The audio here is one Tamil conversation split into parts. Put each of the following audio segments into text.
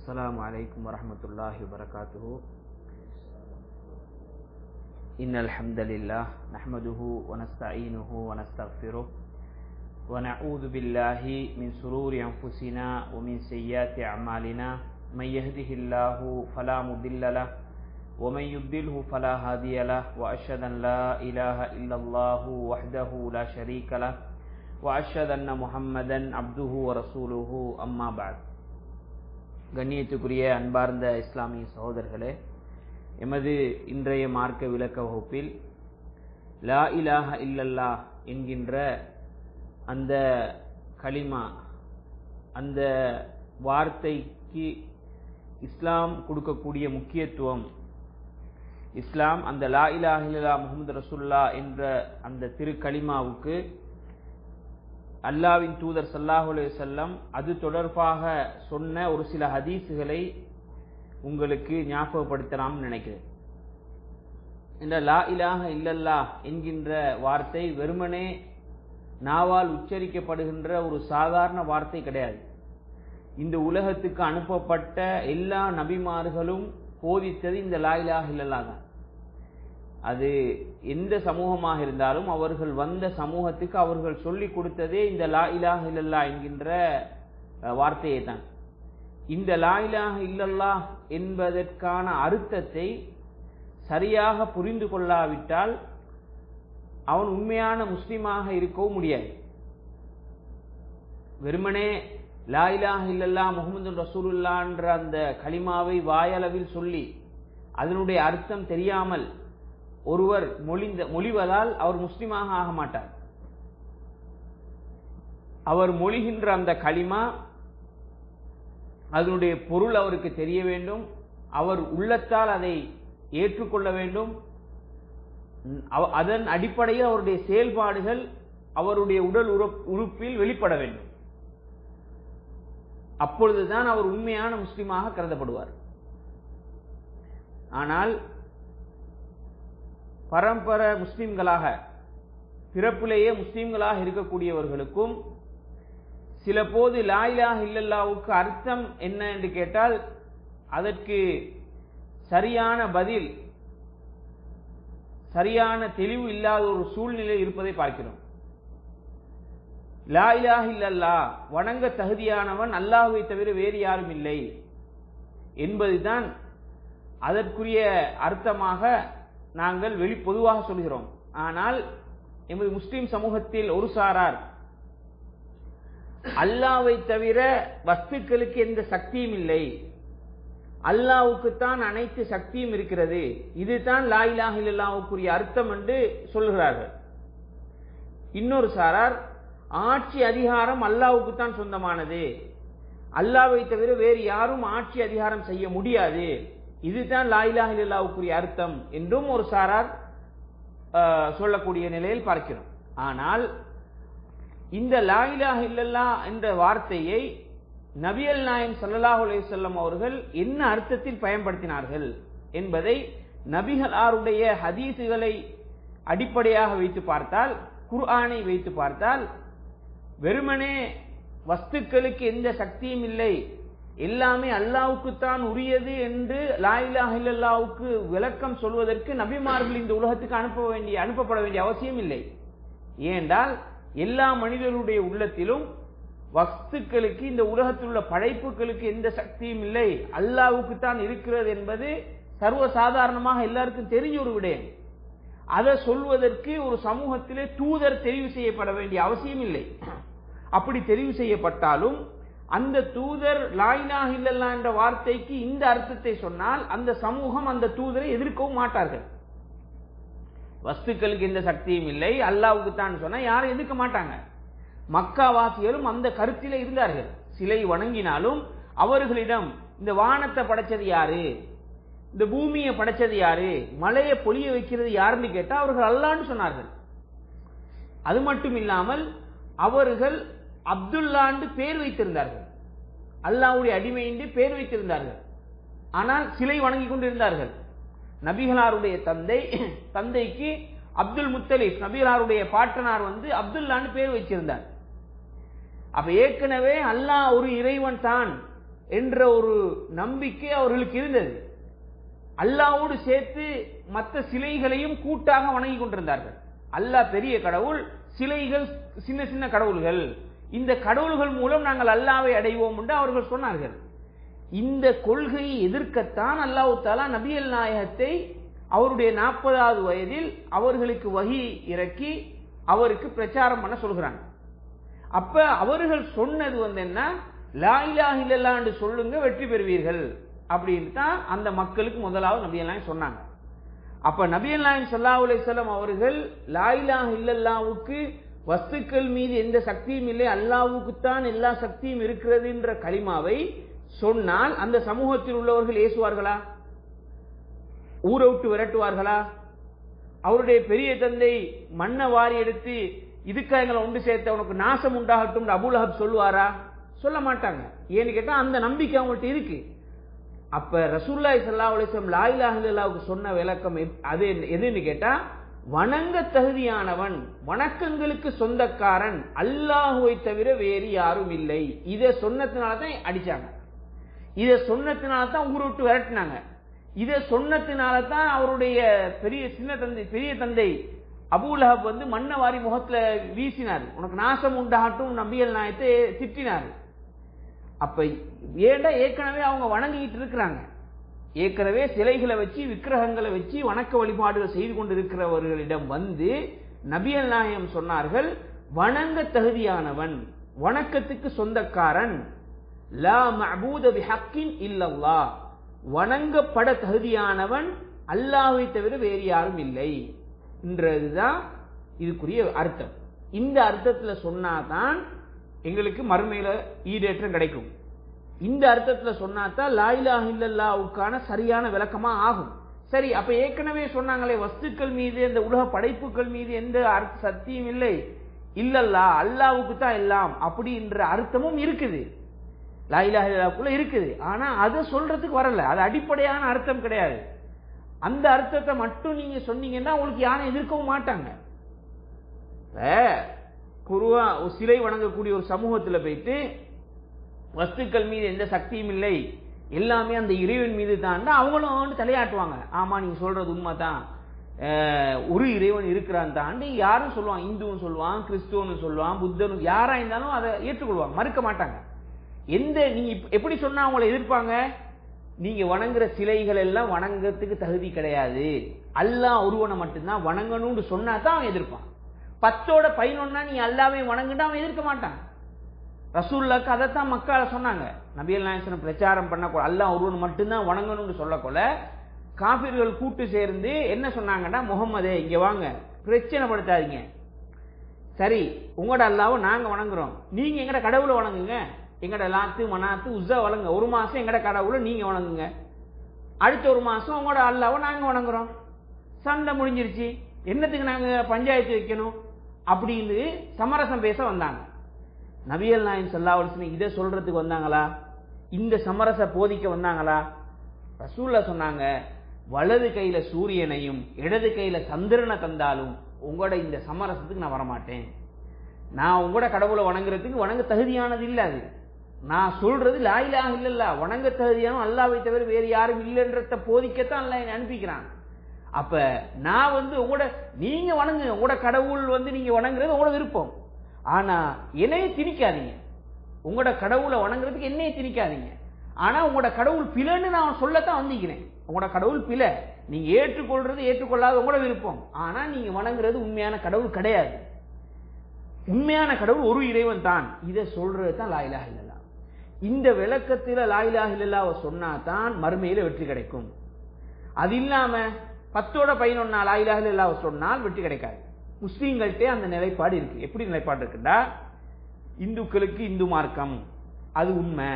السلام عليكم ورحمة الله وبركاته. إن الحمد لله نحمده ونستعينه ونستغفره ونعوذ بالله من شرور أنفسنا ومن سيئات أعمالنا من يهده الله فلا مضل له ومن يضلله فلا هادي له وأشهد أن لا إله إلا الله وحده لا شريك له وأشهد أن محمدا عبده ورسوله أما بعد. கண்ணியத்துக்குரிய அன்பார்ந்த இஸ்லாமிய சகோதரர்களே, எமது இன்றைய மார்க்க விளக்க வகுப்பில் லா இலாஹ இல்லல்லாஹ் என்கின்ற அந்த கலிமா, அந்த வார்த்தைக்கு இஸ்லாம் கொடுக்கக்கூடிய முக்கியத்துவம், இஸ்லாம் அந்த லா இலாஹ இல்லல்லாஹ் முஹம்மது ரசூலுல்லாஹ் என்ற அந்த திரு கலிமாவுக்கு அல்லாஹ்வின் தூதர் ஸல்லல்லாஹு அலைஹி வஸல்லம் அது தொடர்பாக சொன்ன ஒரு சில ஹதீஸுகளை உங்களுக்கு ஞாபகப்படுத்தலாம்னு நினைக்கிறேன். இந்த லா இலாஹ இல்லல்லாஹ் என்கின்ற வார்த்தை வெறுமனே நாவால் உச்சரிக்கப்படுகின்ற ஒரு சாதாரண வார்த்தை கிடையாது. இந்த உலகத்துக்கு அனுப்பப்பட்ட எல்லா நபிமார்களும் போதித்தது இந்த லா இலாஹ இல்லல்லாஹ் தான். அது எந்த சமூகமாக இருந்தாலும் அவர்கள் வந்த சமூகத்துக்கு அவர்கள் சொல்லிக் கொடுத்ததே இந்த லா இலாஹ இல்லல்லாஹ் என்கின்ற வார்த்தையை தான். இந்த லா இலாஹ இல்லல்லாஹ் என்பதற்கான அர்த்தத்தை சரியாக புரிந்து கொள்ளாவிட்டால் அவன் உண்மையான முஸ்லிமாக இருக்கவும் முடியாது. வெறுமனே லா இலாஹ இல்லல்லாஹ் முஹம்மது ரசூலுல்லாஹ் என்ற அந்த கலிமாவை வாயளவில் சொல்லி அதனுடைய அர்த்தம் தெரியாமல் ஒருவர் மொழிவதால் அவர் முஸ்லிமாக ஆக மாட்டார். அவர் மொழிகின்ற அந்த கலிமா, அதனுடைய பொருள் அவருக்கு தெரிய வேண்டும், அவர் உள்ளத்தால் அதை ஏற்றுக்கொள்ள வேண்டும், அதன் அடிப்படையில் அவருடைய செயல்பாடுகள் அவருடைய உடல் உறுப்பில் வெளிப்பட வேண்டும். அப்பொழுதுதான் அவர் உண்மையான முஸ்லிமாக கருதப்படுவார். ஆனால் பரம்பர முஸ்லிம்களாக, பிறப்பிலேயே முஸ்லிம்களாக இருக்கக்கூடியவர்களுக்கும் சில போது லா இலாஹ இல்லல்லாஹ்வுக்கு அர்த்தம் என்ன என்று கேட்டால் அதற்கு சரியான பதில், சரியான தெளிவு இல்லாத ஒரு சூழ்நிலை இருப்பதை பார்க்கிறோம். லா இலாஹ இல்லல்லாஹ் வணங்க தகுதியானவன் அல்லாஹ்வை தவிர வேறு யாரும் இல்லை என்பதுதான் அதற்குரிய அர்த்தமாக நாங்கள் பொதுவாக சொல்கிறோம். ஆனால் எமது முஸ்லிம் சமூகத்தில் ஒரு சாரார் அல்லாஹ்வை தவிர வஸ்துக்களுக்கு எந்த சக்தியும் இல்லை, அல்லாஹ்வுக்குத்தான் அனைத்து சக்தியும் இருக்கிறது, இதுதான் லா இலாஹ இல்லல்லாஹ்வுக்குரிய அர்த்தம் என்று சொல்கிறார்கள். இன்னொரு சாரார் ஆட்சி அதிகாரம் அல்லாஹ்வுக்குத்தான் சொந்தமானது, அல்லாஹ்வை தவிர வேறு யாரும் ஆட்சி அதிகாரம் செய்ய முடியாது, இதுதான் லா இலாஹ இல்லல்லாஹ்வுக்குரிய அர்த்தம் என்றும் ஒரு சாரார் சொல்லக்கூடிய நிலையில் பார்க்கிறோம். ஆனால் இந்த லா இலாஹ இல்லல்லாஹ் என்ற வார்த்தையை நபிகள் நாயகம் ஸல்லல்லாஹு அலைஹி வஸல்லம் அவர்கள் என்ன அர்த்தத்தில் பயன்படுத்தினார்கள் என்பதை நபிகளாருடைய ஹதீஸுகளை அடிப்படையாக வைத்து பார்த்தால், குர்ஆனை வைத்து பார்த்தால், வெறுமனே வஸ்துக்களுக்கு எந்த சக்தியும் இல்லை, எல்லாமே அல்லாஹ்வுக்குத்தான் உரியது என்று லா இலாஹ இல்லல்லாஹ்வுக்கு விளக்கம் சொல்வதற்கு நபிமார்கள் இந்த உலகத்துக்கு அனுப்பப்பட வேண்டிய அவசியம் இல்லை. ஏனென்றால் எல்லா மனிதர்களுடைய உள்ளத்திலும் வஸ்துக்களுக்கு, இந்த உலகத்தில் உள்ள படைப்புகளுக்கு எந்த சக்தியும் இல்லை, அல்லாஹ்வுக்குத்தான் இருக்கிறது என்பது சர்வசாதாரணமாக எல்லாருக்கும் தெரிஞ்ச ஒரு விடயம். அதை சொல்வதற்கு ஒரு சமூகத்திலே தூதர் தெரிவு செய்யப்பட வேண்டிய அவசியம் இல்லை. அப்படி தெரிவு செய்யப்பட்டாலும் அந்த தூதர் லா இலாஹ இல்லல்லாஹ் என்ற வார்த்தைக்கு இந்த அர்த்தத்தை சொன்னால் அந்த சமூகம் அந்த தூதரை எதிர்க்கவும் மாட்டார்கள். வஸ்துக்களுக்கு எந்த சக்தியும் இல்லை, அல்லாஹ்வுக்கு தான் சொன்னா யாரும் எதிர்க்க மாட்டாங்க. மக்காவாசிகளும் அந்த கருத்திலே இருந்தார்கள். சிலை வணங்கினாலும் அவர்களிடம் இந்த வானத்தை படைச்சது யாரு, இந்த பூமியை படைச்சது யாரு, மழையை பொழிய வைக்கிறது யாருன்னு கேட்டா அவர்கள் அல்லாஹ்னு சொன்னார்கள். அது மட்டும் இல்லாமல் அவர்கள் அப்துல்லாண்டு பேர் வைத்திருந்தார்கள், அல்லாஹ்வுடைய அடிமை என்று பேர் வைத்திருந்தார்கள். ஆனால் சிலை வணங்கி கொண்டிருந்தார்கள். நபிகளாருடைய தந்தைக்கு அப்துல் முத்தலிப், நபிகளாருடைய பாட்டனார் அப்துல்லான்னு பேர் வச்சிருந்தார். அப்ப ஏற்கனவே அல்லாஹ் ஒரு இறைவன் தான் என்ற ஒரு நம்பிக்கை அவர்களுக்கு இருந்தது. அல்லாஹ்வோடு சேர்த்து மற்ற சிலைகளையும் கூட்டாக வணங்கி கொண்டிருந்தார்கள். அல்லாஹ் பெரிய கடவுள், சிலைகள் சின்ன சின்ன கடவுள்கள், இந்த கடவுள்கள் மூலம் நாங்கள் அல்லாஹ்வை அடைவோம் என்று அவர்கள் சொன்னார்கள். இந்த கொள்கையை எதிர்க்கத்தான் அல்லாஹ் தஆலா நபிகள் நாயகத்தை அவருடைய 40வது வயதில் அவர்களுக்கு வஹி இறக்கி அவருக்கு பிரச்சாரம் பண்ண சொல்கிறாங்க. அப்ப அவர்கள் சொன்னது என்ன, லா இலாஹ இல்லல்லாஹ் என்று சொல்லுங்க வெற்றி பெறுவீர்கள் அப்படின்னு தான் அந்த மக்களுக்கு முதலாவது நபிகள் நாயகம் சொன்னாங்க. அப்ப நபிகள் நாயகம் ஸல்லல்லாஹு அலைஹி வஸல்லம் அவர்கள் லா இலாஹ இல்லல்லாஹ்வுக்கு வஸ்துக்கள் மீது எந்த சக்தியும் இல்லை, அல்லாஹ்வுக்கு தான் எல்லா சக்தியும் இருக்கிறது என்ற கலிமாவை சொன்னால் அந்த சமூகத்தில் உள்ளவர்கள் ஏசுவார்களா? ஊரை விட்டு விரட்டுவார்களா? அவருடைய பெரிய தந்தை மண்ணை வாரி எடுத்து இதுக்காக எங்களை ஒன்று சேர்த்த உனக்கு நாசம் உண்டாகட்டும் அபூலஹப் சொல்லுவாரா? சொல்ல மாட்டாங்க. ஏன்னு கேட்டா அந்த நம்பிக்கை அவங்கள்ட்ட இருக்கு. அப்ப ரசூலுல்லாஹி ஸல்லல்லாஹு அலைஹி வஸல்லம் லா இலாஹ இல்லல்லாஹ்வுக்கு சொன்ன விளக்கம் அது எதுன்னு கேட்டா, வணங்க தகுதியானவன், வணக்கங்களுக்கு சொந்தக்காரன் அல்லாஹ்வை தவிர வேறு யாரும் இல்லை. இதை சொன்னதுனால தான் அடிச்சாங்க, இதை சொன்னதுனால தான் ஊரை விட்டு விரட்டினாங்க, இதை சொன்னதுனால தான் அவருடைய பெரிய தந்தை அபூலஹப் மண்ணை வாரி முகத்துல வீசினார், உனக்கு நாசம் உண்டாகட்டும் நபிகள் நாயகத்தை திட்டினார். அப்ப ஏண்டா ஏற்கனவே அவங்க வணங்கிட்டு இருக்கிறாங்க, ஏற்கனவே சிலைகளை வச்சு விக்கிரகங்களை வச்சு வணக்க வழிபாடுகள் செய்து கொண்டிருக்கிறவர்களிடம் நபிகள் நாயகம் சொன்னார்கள், வணங்க தகுதியானவன், வணக்கத்துக்கு சொந்தக்காரன், லா மஅபூத பிஹக்கின் இல்லல்லாஹ், வணங்கப்பட தகுதியானவன் அல்லாஹ்வை தவிர வேறு யாரும் இல்லை என்றதுதான் இதுக்குரிய அர்த்தம். இந்த அர்த்தத்துல சொன்னாதான் எங்களுக்கு மறுமையில ஈடேற்றம் கிடைக்கும். இந்த அர்த்தத்துல சொன்னாதான் லா இலாஹ இல்லல்லாஹ்வுக்கான சரியான விளக்கமா ஆகும். சரி, அப்ப ஏற்கனவே சொன்னாங்களே வஸ்துக்கள் மீது, இந்த உலக படைப்புகள் மீது எந்த சக்தியும் இல்லை, இல்லல்லாஹ் அல்லாஹ்வுக்கு தான் எல்லாம் அப்படின்ற அர்த்தமும் இருக்குது, லா இலாஹ இல்லல்லாஹ்க்குள்ள இருக்குது. ஆனா அதை சொல்றதுக்கு வரல, அது அடிப்படையான அர்த்தம் கிடையாது. அந்த அர்த்தத்தை மட்டும் நீங்க சொன்னீங்கன்னா உங்களுக்கு யாரும் எதிர்க்கவும் மாட்டாங்க. குருவா சிலை வணங்கக்கூடிய ஒரு சமூகத்தில் போயிட்டு வஸ்துக்கள் மீது எந்த சக்தியும் இல்லை, எல்லாமே அந்த இறைவன் மீது தான், அவங்களும் தலையாட்டுவாங்க. ஆமா நீங்க சொல்றது உண்மைதான், ஒரு இறைவன் இருக்கிறான் தான் யாரும் சொல்லுவாங்க. இந்துவும் சொல்லுவான், கிறிஸ்துவனும் சொல்லுவான், புத்தனும், யாரா இருந்தாலும் அதை ஏற்றுக்கொள்வாங்க, மறுக்க மாட்டாங்க. நீங்க எப்படி சொன்னா அவங்களை எதிர்ப்பாங்க? நீங்க வணங்குற சிலைகள் எல்லாம் வணங்கத்துக்கு தகுதி கிடையாது, அல்லாஹ் ஒருவனை மட்டும்தான் வணங்கணும்னு சொன்னா தான் அவன் எதிர்ப்பான். 10ஓட 11 நீ அல்லாஹ்வை வணங்குனா அவன் எதிர்க்க மாட்டான். ரசூலுல்லாஹ்க்கு அதைத்தான் மக்கள் சொன்னாங்க. நபிகள் நாயகம் பிரச்சாரம் பண்ண அல்லாஹ் ஒருவன் மட்டும்தான் வணங்கணும்னு சொல்லக்கொள்ள காபிர்கள் கூட்டு சேர்ந்து என்ன சொன்னாங்கன்னா, முகம்மதே இங்க வாங்க, பிரச்சனை படுத்தாதீங்க, சரி உங்களோட அல்லாஹ்வை நாங்க வணங்குறோம், நீங்க எங்கட கடவுளை வணங்குங்க, எங்கட லாத்து மனாத்து உஸ்ஸா வணங்க, ஒரு மாசம் எங்கட கடவுளை நீங்க வணங்குங்க, அடுத்த ஒரு மாசம் உங்களோட அல்லாஹ்வை நாங்க வணங்குறோம். சண்டை முடிஞ்சிருச்சு, என்னத்துக்கு நாங்க பஞ்சாயத்து வைக்கணும் அப்படின்னு சமரசம் பேச வந்தாங்க. நபிகள் நாயகம் ஸல்லல்லாஹு அலைஹி வஸல்லம் இதை சொல்றதுக்கு வந்தாங்களா? இந்த சமரச போதிக்க வந்தாங்களா? ரசூலுல்லாஹ் சொன்னாங்க, வலது கையில சூரியனையும் இடது கையில சந்திரனை தந்தாலும் உங்களோட இந்த சமரசத்துக்கு நான் வரமாட்டேன். நான் உங்களோட கடவுளை வணங்குறதுக்கு வணங்க தகுதியானது இல்ல. அது நான் சொல்றது லா இலாஹ இல்லல்லாஹ், வணங்க தகுதியான அல்லாஹ்வை தவிர வேறு யாரும் இல்லைன்றத போதிக்கத்தான் அல்லாஹ் என்னை அனுப்பிக்கிறான். அப்ப நான் உங்களோட நீங்க வணங்குங்க, உங்களோட கடவுள் நீங்க வணங்குறது உங்களோட விருப்பம், ஆனா என்னையே திணிக்காதீங்க. உங்களோட கடவுளை வணங்குறதுக்கு என்னையே திணிக்காதீங்க. ஆனா உங்களோட கடவுள் பிழைன்னு நான் சொல்லத்தான் வந்திக்கிறேன். உங்களோட கடவுள் பிழை, நீங்க ஏற்றுக்கொள்றது ஏற்றுக்கொள்ளாத உங்களோட விருப்பம், ஆனா நீங்க வணங்குறது உண்மையான கடவுள் கிடையாது. உண்மையான கடவுள் ஒரு இறைவன் தான். இதை சொல்றது தான் லா இலாஹ இல்லல்லாஹ். இந்த விளக்கத்தில் லா இலாஹ இல்லல்லாஹ் சொன்னா தான் மறுமையில வெற்றி கிடைக்கும். அது இல்லாம 10ஓட 11 லா இலாஹ இல்லல்லாஹ் சொன்னால் வெற்றி கிடைக்காது. முஸ்லீம்கள்ட்டே அந்த நிலைப்பாடு இருக்கு. எப்படி நிலைப்பாடு இருக்குண்டா, இந்துக்களுக்கு இந்து மார்க்கம் அது உண்மை,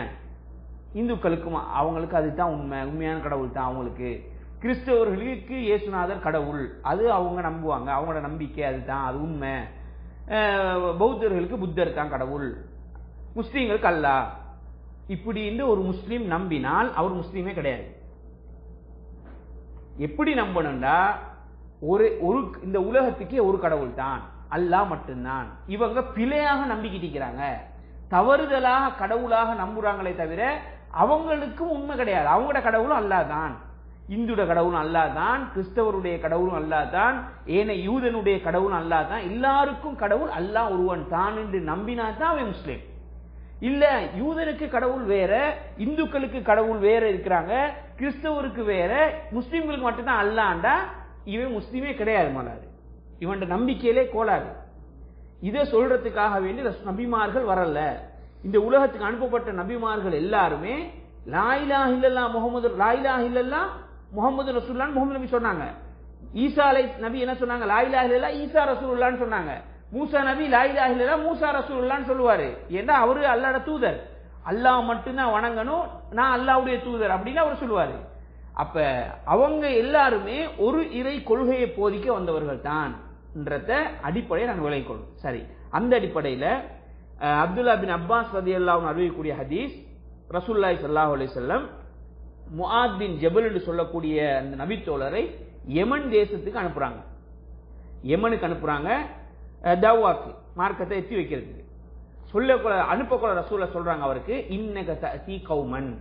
இந்துக்களுக்கும் அவங்களுக்கு அதுதான் உண்மை, உண்மையான கடவுள் தான் அவங்களுக்கு. கிறிஸ்தவர்களுக்கு இயேசுநாதர் கடவுள், அது அவங்க நம்புவாங்க, அவங்களோட நம்பிக்கை அதுதான், அது உண்மை. பௌத்தர்களுக்கு புத்தர் தான் கடவுள், முஸ்லீம்களுக்கு அல்லாஹ். இப்படின்னு ஒரு முஸ்லீம் நம்பினால் அவர் முஸ்லீமே கிடையாது. எப்படி நம்பணும்டா, ஒரு இந்த உலகத்துக்கே ஒரு கடவுள் தான், அல்லாஹ் மட்டும்தான். இவங்க பிழையாக நம்பிக்கிட்டு இருக்கிறாங்க, தவறுதலாக கடவுளாக நம்புறாங்களே தவிர அவங்களுக்கும் உண்மை கிடையாது. அவங்களோட கடவுளும் அல்லாஹ் தான், இந்துட கடவுளும் அல்லாஹ் தான், கிறிஸ்தவருடைய கடவுளும் அல்லாஹ் தான், ஏனைய யூதனுடைய கடவுளும் அல்லாஹ் தான். எல்லாருக்கும் கடவுள் அல்லாஹ் ஒருவன் தான் என்று நம்பினா தான் அவன் முஸ்லீம். இல்ல யூதனுக்கு கடவுள் வேற, இந்துக்களுக்கு கடவுள் வேற இருக்கிறாங்க, கிறிஸ்தவருக்கு வேற, முஸ்லீம்களுக்கு மட்டும்தான் அல்லாண்டா இவன் முஸ்லீமே கிடையாது. மலாது இவன் நம்பிக்கையிலே கோளாறு. இதை சொல்றதுக்காக வேண்டி நபிமார்கள் வரல. இந்த உலகத்துக்கு அனுப்பப்பட்ட நபிமார்கள் எல்லாருமே லா இலாஹ இல்லல்லாஹ் முஹம்மது லா இலாஹ இல்லல்லாஹ் முஹம்மது ரசூலுல்லாஹ் முஹம்மது நபி சொன்னாங்க. ஈசா நபி என்ன சொன்னாங்க? லா இலாஹ இல்லல்லாஹ் ஈசா ரசூலுல்லாஹ்னு சொன்னாங்க. மூசா நபி லா இலாஹ இல்லல்லாஹ் மூசா ரசூலுல்லாஹ்னு சொல்லுவாரு. ஏன்னா அவரு அல்லாஹ்வுடைய தூதர், அல்லாஹ் மட்டும்தான் வணங்கணும், நான் அல்லாஹ்வுடைய தூதர் அப்படின்னு அவர் சொல்லுவாரு. அப்ப அவங்க எல்லாருமே ஒரு இறை கொள்கையை போதிக்க வந்தவர்கள் தான் என்ற அடிப்படையை நாங்கள் விளங்கிக் கொள்வோம். சரி, அந்த அடிப்படையில் அப்துல்லா பின் அப்பாஸ் ரலியல்லாஹு அன்ஹு அறிவிக்கக்கூடிய ஹதீஸ், ரசூலுல்லாஹி ஸல்லல்லாஹு அலைஹி வஸல்லம் முஆத் பின் ஜபல் என்று சொல்லக்கூடிய அந்த நபித்தோழரை யமன் தேசத்துக்கு அனுப்புறாங்க. யமனுக்கு அனுப்புறாங்க தவாக்கு, மார்க்கத்தை எத்தி வைக்கிறதுக்கு. அனுப்பக்கூட ரசூலுல்லாஹ் சொல்றாங்க அவருக்கு, இன்னக தஅதி கௌமன்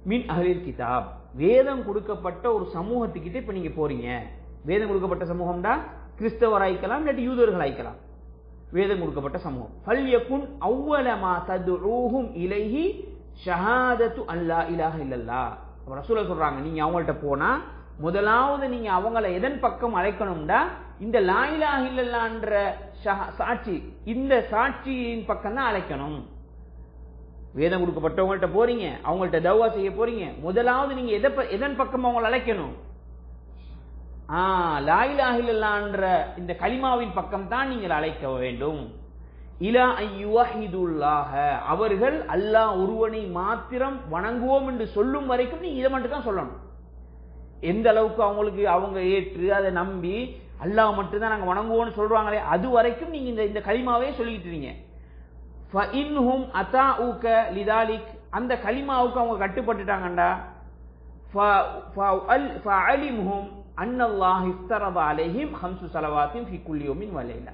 மின் அஹ்லில் கிதாப், வேதம் கொடுக்கப்பட்ட ஒரு சமூகத்துக்கிட்ட இப்ப நீங்க போறீங்க. வேதம் கொடுக்கப்பட்ட சமூகம்டா கிறிஸ்தவர் ஆயிக்கலாம், இல்லாட்டி யூதர்கள் ஆயிக்கலாம். வேதம் கொடுக்கப்பட்ட சமூகம். ஃபல்யகுன் அவ்வல மா ததுஊஹும் இலைஹி ஷஹாதத்து அல்லா இலாஹ இல்லல்லாஹ். ரசூலுல்லாஹ் சொல்றாங்க, நீங்க அவங்கள்ட்ட போனா முதலாவது நீங்க அவங்களை எதன் பக்கம் அழைக்கணும்டா இந்த லா இலாஹ இல்லல்லாஹ்ன்ற சாட்சி, இந்த சாட்சியின் பக்கம் தான் அழைக்கணும். வேதம் கொடுக்கப்பட்டவங்கள்ட்ட போறீங்க, அவங்கள்ட்ட தவா செய்ய போறீங்க, முதலாவது நீங்க எதன் பக்கம் அவங்களை அழைக்கணும்? லா இலாஹ இல்லல்லாஹ்ன்ற இந்த கலிமாவின் பக்கம் தான் நீங்கள் அழைக்க வேண்டும். இலா அய்யுவஹிதுல்லாஹ, அவர்கள் அல்லாஹ் ஒருவனை மாத்திரம் வணங்குவோம் என்று சொல்லும் வரைக்கும் நீங்க இதை மட்டும் தான் சொல்லணும். எந்த அளவுக்கு அவங்களுக்கு அவங்க ஏற்று அதை நம்பி அல்லாஹ் மட்டும் தான் நாங்க வணங்குவோம்னு சொல்றாங்களே, அது வரைக்கும் நீங்க இந்த கலிமாவே சொல்லிக்கிட்டு இருக்கீங்க. ஃபஇன்ஹும் அதாஊக லிதாலிக், அந்த கலிமாவுக்கு அவங்க கட்டுப்பட்டுட்டாங்கடா, ஃபஅலிம்ஹும் அன்னல்லாஹ் இஃப்தரத அலைஹிம் 5 ஸலவாத்தின் ஃபீ குல்லி யௌமின் வ லைலா,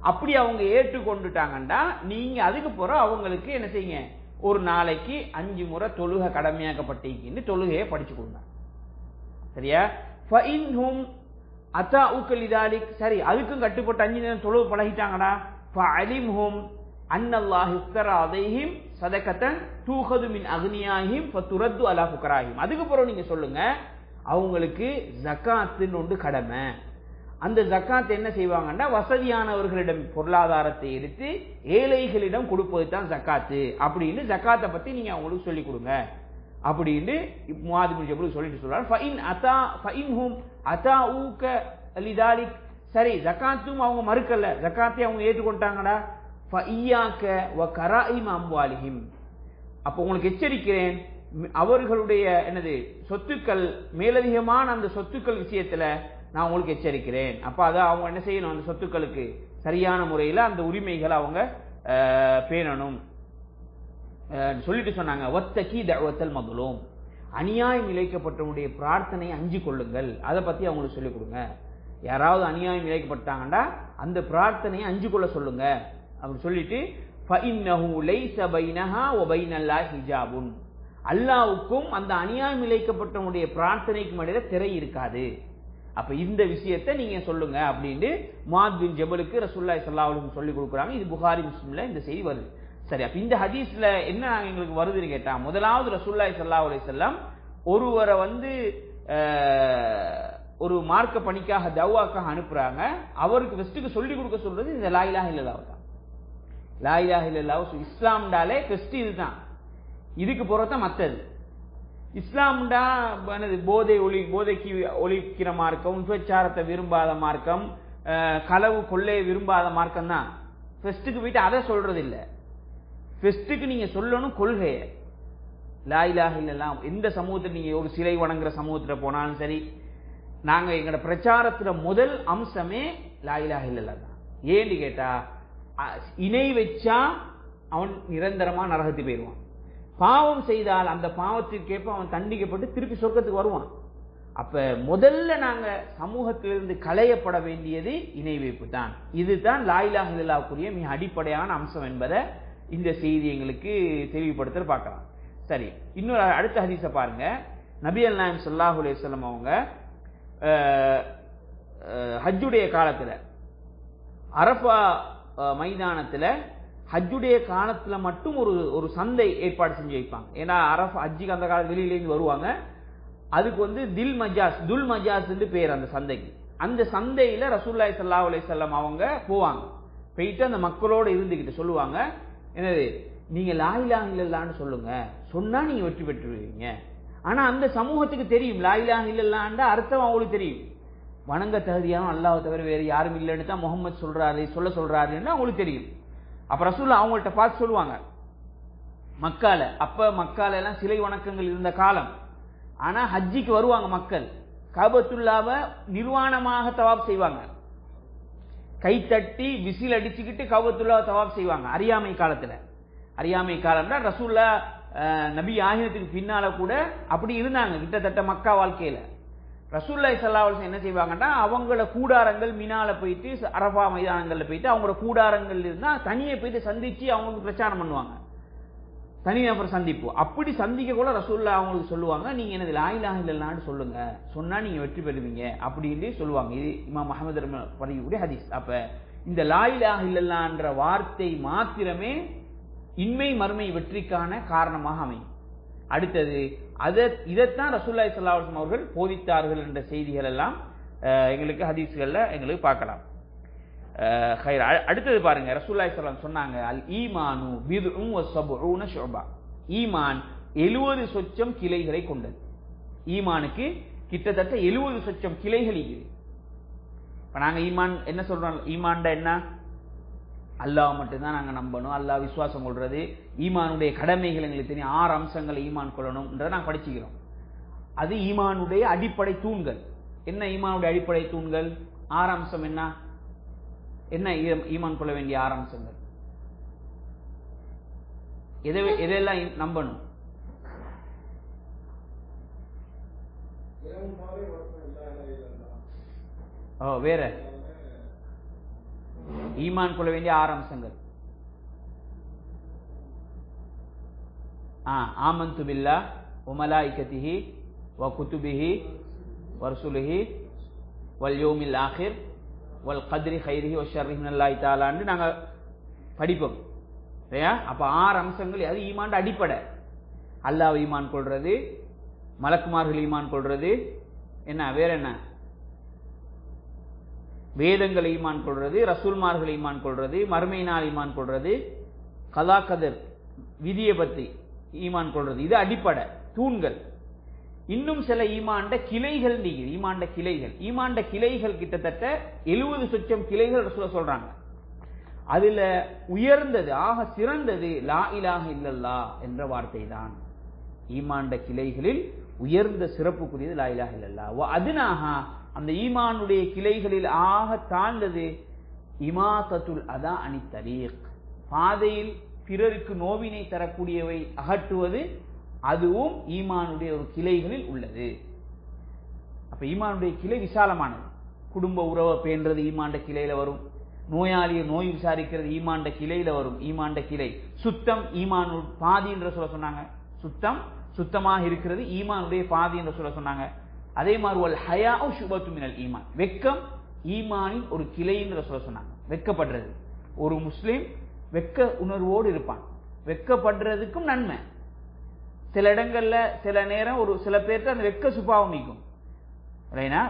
அப்படி அவங்க ஏற்றுக்கொண்டுட்டாங்கடா, நீங்க அதுக்கு பிறகு அவங்களுக்கு என்ன செய்யுங்க, ஒரு நாளைக்கு 5 முறை தொழுகை கடமையாக்கப்பட்டிருக்கின்னு தொழுகையை படிச்சு கொடுங்க. சரியா? ஃபஇன்ஹும் அதாஊக லிதாலிக், சரி அதுக்கும் கட்டுப்பட்டு 5 நேரம் தொழுகை பழகிட்டாங்கடா, ஃபஅலிம்ஹும் அன்னல்லாஹ் இஃப்தர அலைஹிம் ஸதகத்தன் தூஹது மின் அக்னியாஹிம் ஃபதுரத்து அலா ஃபுகராஹிம், அதுக்கு பிறகு நீங்க சொல்லுங்க அவங்களுக்கு ஜகாத்துன்னு ஒன்று கடமை. அந்த ஜகாத் என்ன செய்வாங்கன்னா, வசதியானவர்களிடம் பொருளாதாரத்தை எடுத்து ஏழைகளிடம் கொடுப்பது தான் ஜகாத்து அப்படின்னு ஜகாத்தை பத்தி நீங்க அவங்களுக்கு சொல்லிக் கொடுங்க அப்படின்னு முஆத் பின் ஜபல் சொல்லிட்டு சொல்றாரு. ஃபஇன்ஹும் அதாஊக லிதாலிக், சரி ஜகாத்தும் அவங்க மறுக்கல, ஜகாத்தை அவங்க ஏற்றுக்கொண்டாங்கடா, ஃபஇய்யாக வ கராயிம் அம்வாலிஹிம், அப்ப உங்களுக்கு எச்சரிக்கிறேன், அவர்களுடைய என்னது சொத்துக்கள், மேலதிகமான அந்த சொத்துக்கள் விஷயத்துல நான் உங்களுக்கு எச்சரிக்கிறேன். அப்ப அதான் அவங்க என்ன செய்யணும், அந்த சொத்துக்களுக்கு சரியான முறையில் அந்த உரிமைகளை அவங்க பேணணும் சொல்லிட்டு சொன்னாங்க. வத்தகி தஅவத்தல் மظلوم, அநியாயம் இழைக்கப்பட்டவனுடைய பிரார்த்தனை அஞ்சு கொள்ளுங்கள், அதை பத்தி அவங்களுக்கு சொல்லிக் கொடுங்க. யாராவது அநியாயம் இழைக்கப்பட்டாங்கடா அந்த பிரார்த்தனையை அஞ்சு கொள்ள சொல்லுங்க அப்படி சொல்லிட்டு, ஃபஇன்னஹு லைஸ பைனஹா வ பைனல்லாஹி ஹிஜாபுன், அல்லாஹ்வுக்கும் அந்த அநியாயம் இழைக்கப்பட்டவனுடைய பிரார்த்தனைக்கும் இடையில திரை இருக்காது. அப்ப இந்த விஷயத்தை நீங்க சொல்லுங்க அப்படின்னு முஆத் பின் ஜபலுக்கு ரசூலுல்லாஹி ஸல்லல்லாஹு அலைஹி வஸல்லம் சொல்லி கொடுக்குறாங்க. இது புகாரி முஸ்லிம்ல இந்த செய்தி வருது. சரி, அப்ப இந்த ஹதீஸ்ல என்ன எங்களுக்கு வருதுன்னு கேட்டா, முதலாவது ரசூலுல்லாஹி ஸல்லல்லாஹு அலைஹி வஸல்லம் ஒருவரை ஒரு மார்க்க பணிக்காக தவாக்காக அனுப்புறாங்க. அவருக்கு ஃபர்ஸ்ட்டுக்கு சொல்லி கொடுக்க சொல்றது இந்த லா இலாஹ இல்லல்லாஹ் தான். லா இலாஹ இல்லல்லாஹ் இஸ்லாம்டாலே ஃபர்ஸ்ட் இதுதான், இதுக்கு போறதான் மத்தது. இஸ்லாம்டா போதைக்கு ஒழிக்கிற மார்க்கம், விபச்சாரத்தை விரும்பாத மார்க்கம், களவு கொள்ளையை விரும்பாத மார்க்கம் தான். ஃபர்ஸ்ட்டுக்கு போயிட்டு அதை சொல்றது இல்லை, ஃபர்ஸ்ட்டுக்கு நீங்க சொல்லணும் கொள்கையை. லா இலாஹ இல்லல்லாஹ் எந்த சமூகத்தில் நீங்க ஒரு சிலை வணங்குற சமூகத்தில் போனாலும் சரி, நாங்க எங்களோட பிரச்சாரத்துல முதல் அம்சமே லா இலாஹ இல்லல்லாஹ் தான். ஏன்னு கேட்டா, இணை வச்சா அவன் நிரந்தரமா நரகத்துக்கு போயிடுவான், பாவம் செய்தால் அந்த பாவத்திற்கேற்ப அவன் தண்டிக்கப்பட்டு திருப்பி சொர்க்கத்துக்கு வருவான். அப்ப முதல்ல நாங்க சமூகத்திலிருந்து களையப்பட வேண்டியது இணை வைப்பு தான். இதுதான் லா இலாஹ இல்லல்லாஹ்வுக்குரிய மிக அடிப்படையான அம்சம் என்பதை இந்த செய்தி எங்களுக்கு தெளிவுபடுத்த பார்க்கலாம். சரி, இன்னொரு அடுத்த ஹதீஸை பாருங்க. நபி அல்-நாயம் ஸல்லல்லாஹு அலைஹி வஸல்லம் அவங்க ஹஜ்ஜுடைய காலத்துல அரஃபா மைதானத்துல ஹஜ்ஜுடைய காலத்துல மட்டும் ஒரு சந்தை ஏற்பாடு செஞ்சு வைப்பாங்க. ஏன்னா அரஃபா ஹஜ்ஜுக்கு அந்த காலத்து வெளியிலேருந்து வருவாங்க. அதுக்கு துல் மஜாஸ் பேர் அந்த சந்தைக்கு. அந்த சந்தையில ரசூலுல்லாஹி ஸல்லல்லாஹு அலைஹி வஸல்லம் அவங்க போவாங்க. போயிட்டு அந்த மக்களோட இருந்துகிட்டு சொல்லுவாங்க, என்னது, நீங்க லா இலாஹ இல்லல்லாஹ்னு சொல்லுங்க, சொன்னா நீங்க வெற்றி பெற்றுவீங்க. ஆனா அந்த சமூகத்துக்கு தெரியும் லா இலாஹ இல்லல்லாஹ்ன்ற அர்த்தம் அவங்களுக்கு தெரியும். வணங்க தகுதியான அல்லாஹ்வை தவிர வேறு யாரும் இல்லைன்னு தான் முகமது சொல்றாருன்னு அவங்களுக்கு தெரியும். அப்ப ரசூலுல்லாஹ் அவங்கள்ட்ட பார்த்து சொல்லுவாங்க, மக்கால எல்லாம் சிலை வணக்கங்கள் இருந்த காலம். ஆனா ஹஜ்ஜிக்கு வருவாங்க மக்கள், காபத்துல்லாவை நிர்வாணமாக தவாப் செய்வாங்க, கை தட்டி விசில் அடிச்சுக்கிட்டு காபத்துல்லாவை தவாப் செய்வாங்க. அறியாமை காலம்னா ரசூலுல்லாஹ் நபி ஆகியத்துக்கு பின்னால கூட அப்படி இருந்தாங்க கிட்டத்தட்ட மக்கா வாழ்க்கையில. ரசூலுல்லாஹி ஸல்லல்லாஹு அலைஹி வஸல்லம் என்ன செய்வாங்கன்னா, அவங்கள கூடாரங்கள் மினால போயிட்டு அரஃபா மைதானங்கள்ல போயிட்டு அவங்களோட கூடாரங்கள் இருந்தா தனியே போயிட்டு சந்திச்சு அவங்களுக்கு பிரச்சாரம் பண்ணுவாங்க, தனிநபர் சந்திப்பு. அப்படி சந்திக்க கூட ரசூலுல்லாஹ் அவங்களுக்கு சொல்லுவாங்க, நீங்க எனது லா இலாஹ இல்லல்லாஹ்னு சொல்லுங்க, சொன்னா நீங்க வெற்றி பெறுவீங்க அப்படின்னு சொல்லுவாங்க. இது இமாம் அஹ்மத் பதிவுடைய ஹதீஸ். அப்ப இந்த லா இலாஹ இல்லல்லாஹ்ன்ற வார்த்தை மாத்திரமே இன்மை மறுமை வெற்றிக்கான காரணமாக அமையும். அடுத்தது இதைத்தான் ரசூலுல்லாஹி ஸல்லல்லாஹு அலைஹி வஸல்லம் அவர்கள் போதித்தார்கள் என்ற செய்திகள் எல்லாம் எங்களுக்கு ஹதீஸ்கள்ல எங்களுக்கு பார்க்கலாம். அடுத்தது பாருங்க, ரசூலுல்லாஹி ஸல்லல்லாஹு அலைஹி வஸல்லம் சொன்னாங்க, அல் ஈமானு பிதுஉன் வ ஸபூன ஷுபா. ஈமான் 70 சொச்சம் கிளைகளை கொண்டது. ஈமானுக்கு கிட்டத்தட்ட 70 சொச்சம் கிளைகள் இருக்குது. இப்ப நாங்க ஈமான் என்ன சொல்றோம், ஈமான்டா என்ன, அல்லாஹ் மட்டும்தான் நாங்க நம்பணும், அல்லாஹ் விசுவாசம் கொள்றது, ஈமானுடைய கடமைகள் எங்களுக்கு தெரியும், 6 அம்சங்களை ஈமான் கொள்ளணும்ன்றதை நாங்க படிச்சுக்கிறோம். அது ஈமானுடைய அடிப்படை தூண்கள். என்ன ஈமானுடைய அடிப்படை தூண்கள்? 6 அம்சம். என்ன ஈமான் கொள்ள வேண்டிய 6 அம்சங்கள்? எதெல்லாம் நம்பணும்? வேற ஈமான் கொள்ள வேண்டிய 6 அம்சங்கள். ஆமன்து பில்லாஹ் வ மலாயிகத்திஹி வ குதுபிஹி வ ரசூலிஹி வல் யௌமில் ஆகிர் வல் கத்ரி கைரிஹி வ ஷர்ரிஹி மினல்லாஹி தஆலான்னு நாங்க படிப்போம். சரியா? அப்ப 6 அம்சங்கள். அது ஈமான் அடிப்படை. அல்லாஹ் ஈமான் கொள்றது, மலக்குமார்கள் ஈமான் கொள்றது, என்ன வேற என்ன, வேதங்களை ஈமான் கொள்றது, ரசூல்மார்கள் ஈமான் கொள்றது, மறுமை நாள் ஈமான் கொள்றது, கலா கதர் விதியை பத்தி ஈமான் கொள்றது. இது அடிப்படை தூண்கள். இன்னும் சில ஈமாண்ட கிளைகள் நீங்க ஈமாண்ட கிளைகள் கிட்டத்தட்ட 70 சொச்சம் கிளைகள் ரசூலுல்லாஹ் சொல்றாங்க. அதுல உயர்ந்தது, ஆக சிறந்தது லா இலாஹ இல்லல்லாஹ் என்ற வார்த்தை தான். ஈமாண்ட கிளைகளில் உயர்ந்த சிறப்புக்குரியது லா இலாஹ இல்லல்லாஹ். அதுனாக அந்த ஈமானுடைய கிளைகளில் ஆக தாழ்ந்தது இமாதத்துல் அதா அனி தரீக், பாதையில் பிறருக்கு நோவினை தரக்கூடியவை அகற்றுவது, அதுவும் ஈமானுடைய ஒரு கிளைகளில் உள்ளது. அப்ப ஈமானுடைய கிளை விசாலமானது. குடும்ப உறவை பேணுறது ஈமாண்ட கிளையில வரும், நோயாளியை நோய் விசாரிக்கிறது ஈமாண்ட கிளையில வரும். ஈமாண்ட கிளை சுத்தம், ஈமான் பாதி என்று சொன்னாங்க. சுத்தமாக இருக்கிறது ஈமானுடைய பாதி என்று சொன்னாங்க. அதே மாதிரி வல் ஹயாஉ ஷுபத்து மினல் ஈமான், வெக்கம் ஈமானின் ஒரு கிளை என்று சொன்னாங்க. வெக்கப்படுறது, ஒரு முஸ்லிம் வெக்க உணர்வோடு இருப்பான், வெக்கப்படுறதுக்கும் நன்மை. சில இடங்கள்ல சில நேரம் ஒரு சில பேருக்கு அந்த வெக்க சுபாவம் நீக்கும்.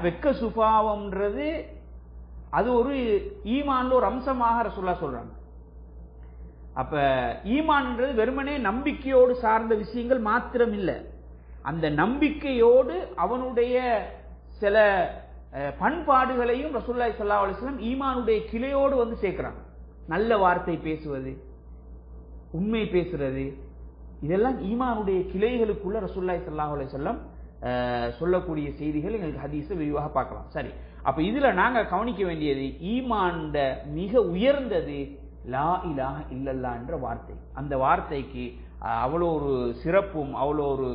வெக்க சுபாவம்ன்றது அது ஒரு ஈமான்ல ஒரு அம்சமாக ரசூலுல்லாஹ் சொல்றாங்க. அப்ப ஈமான்ன்றது வெறுமனே நம்பிக்கையோடு சார்ந்த விஷயங்கள் மாத்திரம் இல்லை, அந்த நம்பிக்கையோடு அவனுடைய சில பண்பாடுகளையும் ரசூலுல்லாஹி ஸல்லல்லாஹு அலைஹி வஸல்லம் ஈமானுடைய கிளையோடு வந்து சேர்க்கிறாங்க. நல்ல வார்த்தை பேசுவது, உண்மை பேசுறது, இதெல்லாம் ஈமானுடைய கிளைகளுக்குள்ள ரசூலுல்லாஹி ஸல்லல்லாஹு அலைஹி வஸல்லம் சொல்லக்கூடிய செய்திகள் எங்களுக்கு ஹதீஸை விரிவாக பார்க்கலாம். சரி, அப்ப இதுல நாங்க கவனிக்க வேண்டியது ஈமான்ட மிக உயர்ந்தது லா இலாஹ இல்லல்லாஹ் என்ற வார்த்தை. அந்த வார்த்தைக்கு அவ்வளோ ஒரு சிறப்பும் அவ்வளோ ஒரு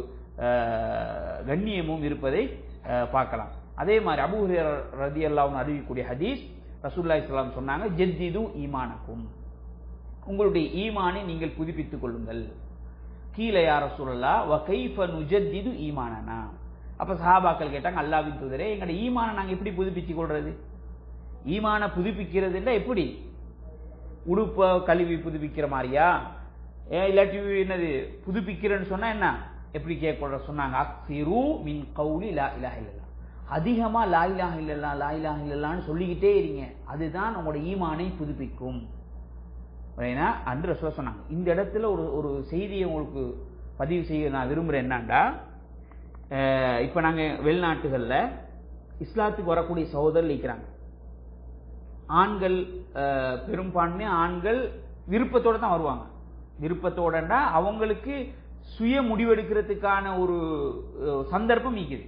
கண்ணியமும் இருப்பதை பார்க்கலாம். அதே மாதிரி அபூ ஹுரைரா ரலியல்லாஹு அன்ஹு அறிவிக்கக்கூடிய ஹதீஸ், ரசூலுல்லாஹி ஸல்லல்லாஹு அலைஹி வஸல்லம் சொன்னாங்க, ஜெத்திது ஈமானக்கும், உங்களுடைய ஈமானை நீங்கள் புதுப்பித்துக் கொள்ளுங்கள். கீல யா ரசூலல்லாஹ் வ கைஃப நுஜத்திது ஈமானனா. அப்ப சஹாபாக்கள் கேட்டாங்க, அல்லாஹ்வின் தூதரே, எங்கட ஈமான நாங்க எப்படி புதுப்பிச்சு கொள்றது? ஈமான புதுப்பிக்கிறது இல்ல எப்படி? உடுப்ப கழுவி புதுப்பிக்கிற மாதிரியா? இல்லாட்டி என்னது புதுப்பிக்கிறேன்னு சொன்னா என்ன எப்படி கேட்க சொன்னாங்க? அக்ஸிரு மின் கௌலி லா இலாஹ இல்லல்லாஹ், அதிகமா லா இலாஹ இல்லல்லாஹ் லா இலாஹ இல்லல்லாஹ்னு சொல்லிக்கிட்டே இருங்க, அதுதான் உங்களோட ஈமானை புதுப்பிக்கும் அன்று ரசூலுல்லாஹ் சொன்னாங்க. இந்த இடத்துல ஒரு செய்தியை உங்களுக்கு பதிவு செய்ய நான் விரும்புறேன். என்னண்டா, இப்ப நாங்க வெளிநாட்டுகள்ல இஸ்லாத்துக்கு வரக்கூடிய சகோதரர்கள் இருக்கிறாங்க. ஆண்கள் பெரும்பான்மை ஆண்கள் விருப்பத்தோட தான் வருவாங்க. விருப்பத்தோடண்டா அவங்களுக்கு சுய முடிவெடுக்கிறதுக்கான ஒரு சந்தர்ப்பம் இருக்குது.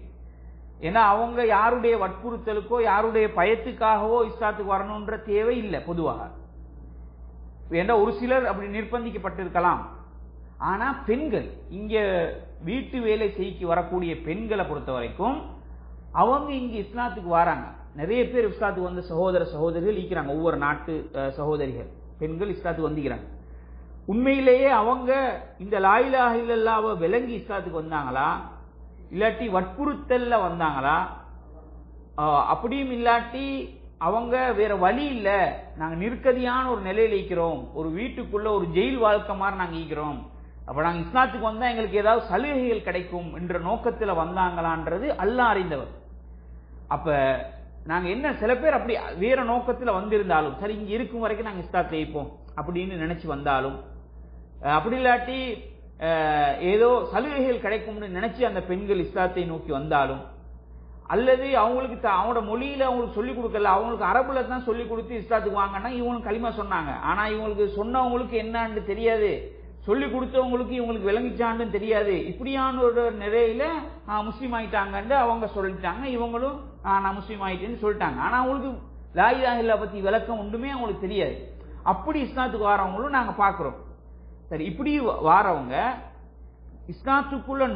ஏன்னா அவங்க யாருடைய வற்புறுத்தலுக்கோ யாருடைய பயத்துக்காகவோ இஸ்லாத்துக்கு வரணும்ன்ற தேவை இல்லை பொதுவாக. ஏன்னா ஒரு சிலர் அப்படி நிர்பந்திக்கப்பட்டிருக்கலாம். ஆனா பெண்கள், இங்க வீட்டு வேலை செய்ய வரக்கூடிய பெண்களை பொறுத்த வரைக்கும் அவங்க இங்க இஸ்லாத்துக்கு வராங்க. நிறைய பேர் இஸ்லாத்துக்கு வந்த சகோதரிகள் இருக்கிறாங்க. ஒவ்வொரு நாட்டு சகோதரிகள் பெண்கள் இஸ்லாத்துக்கு வந்துக்கிறாங்க. உண்மையிலேயே அவங்க இந்த லா இலாஹ இல்லல்லாஹ்வை விளங்கி இஸ்லாத்துக்கு வந்தாங்களா, இல்லாட்டி வற்புறுத்தல்ல வந்தாங்களா? அப்படியும் இல்லாட்டி அவங்க வேற வழி இல்ல, நாங்க நிற்கதியான ஒரு நிலையில இருக்கிறோம், ஒரு வீட்டுக்குள்ள ஒரு ஜெயில் வாழ்க்கை மாதிரி நாங்க இருக்கிறோம், அப்ப நாங்க இஸ்லாத்துக்கு வந்தா எங்களுக்கு ஏதாவது சலுகைகள் கிடைக்கும் என்ற நோக்கத்துல வந்தாங்களான்றது அல்லாஹ் அறிந்தவர். அப்ப நாங்க என்ன, சில பேர் அப்படி வேற நோக்கத்துல வந்திருந்தாலும் சரி, இங்க இருக்கும் வரைக்கும் நாங்க இஸ்லாத்தை வைப்போம் அப்படின்னு நினைச்சு வந்தாலும், அப்படி இல்லாட்டி ஏதோ சலுகைகள் கிடைக்கும்னு நினைச்சு அந்த பெண்கள் இஸ்லாத்தை நோக்கி வந்தாலும், அல்லது அவங்களுக்கு அவங்களோட மொழியில அவங்களுக்கு சொல்லிக் கொடுக்கல, அவங்களுக்கு அரபுல தான் சொல்லிக் கொடுத்து இஸ்லாத்துக்கு வாங்கன்னா இவங்களுக்கு களிமா சொன்னாங்க. ஆனா இவங்களுக்கு சொன்னவங்களுக்கு என்னன்னு தெரியாது, சொல்லி கொடுத்தவங்களுக்கு இவங்களுக்கு விளங்கிச்சான்னு தெரியாது. இப்படியான ஒரு நிலையில முஸ்லீம் ஆயிட்டாங்கன்னு அவங்க சொல்லிட்டாங்க. இவங்களும் நான் முஸ்லீம் ஆயிட்டேன்னு சொல்லிட்டாங்க. ஆனா அவங்களுக்கு லா இலாஹ இல்லல்லாஹ் பத்தி விளக்கம் ஒன்றுமே அவங்களுக்கு தெரியாது. அப்படி இஸ்லாத்துக்கு வாரவங்களும் நாங்க பாக்குறோம். சரி, இப்படி வாரவங்க இஸ்லாத்துக்குள்ள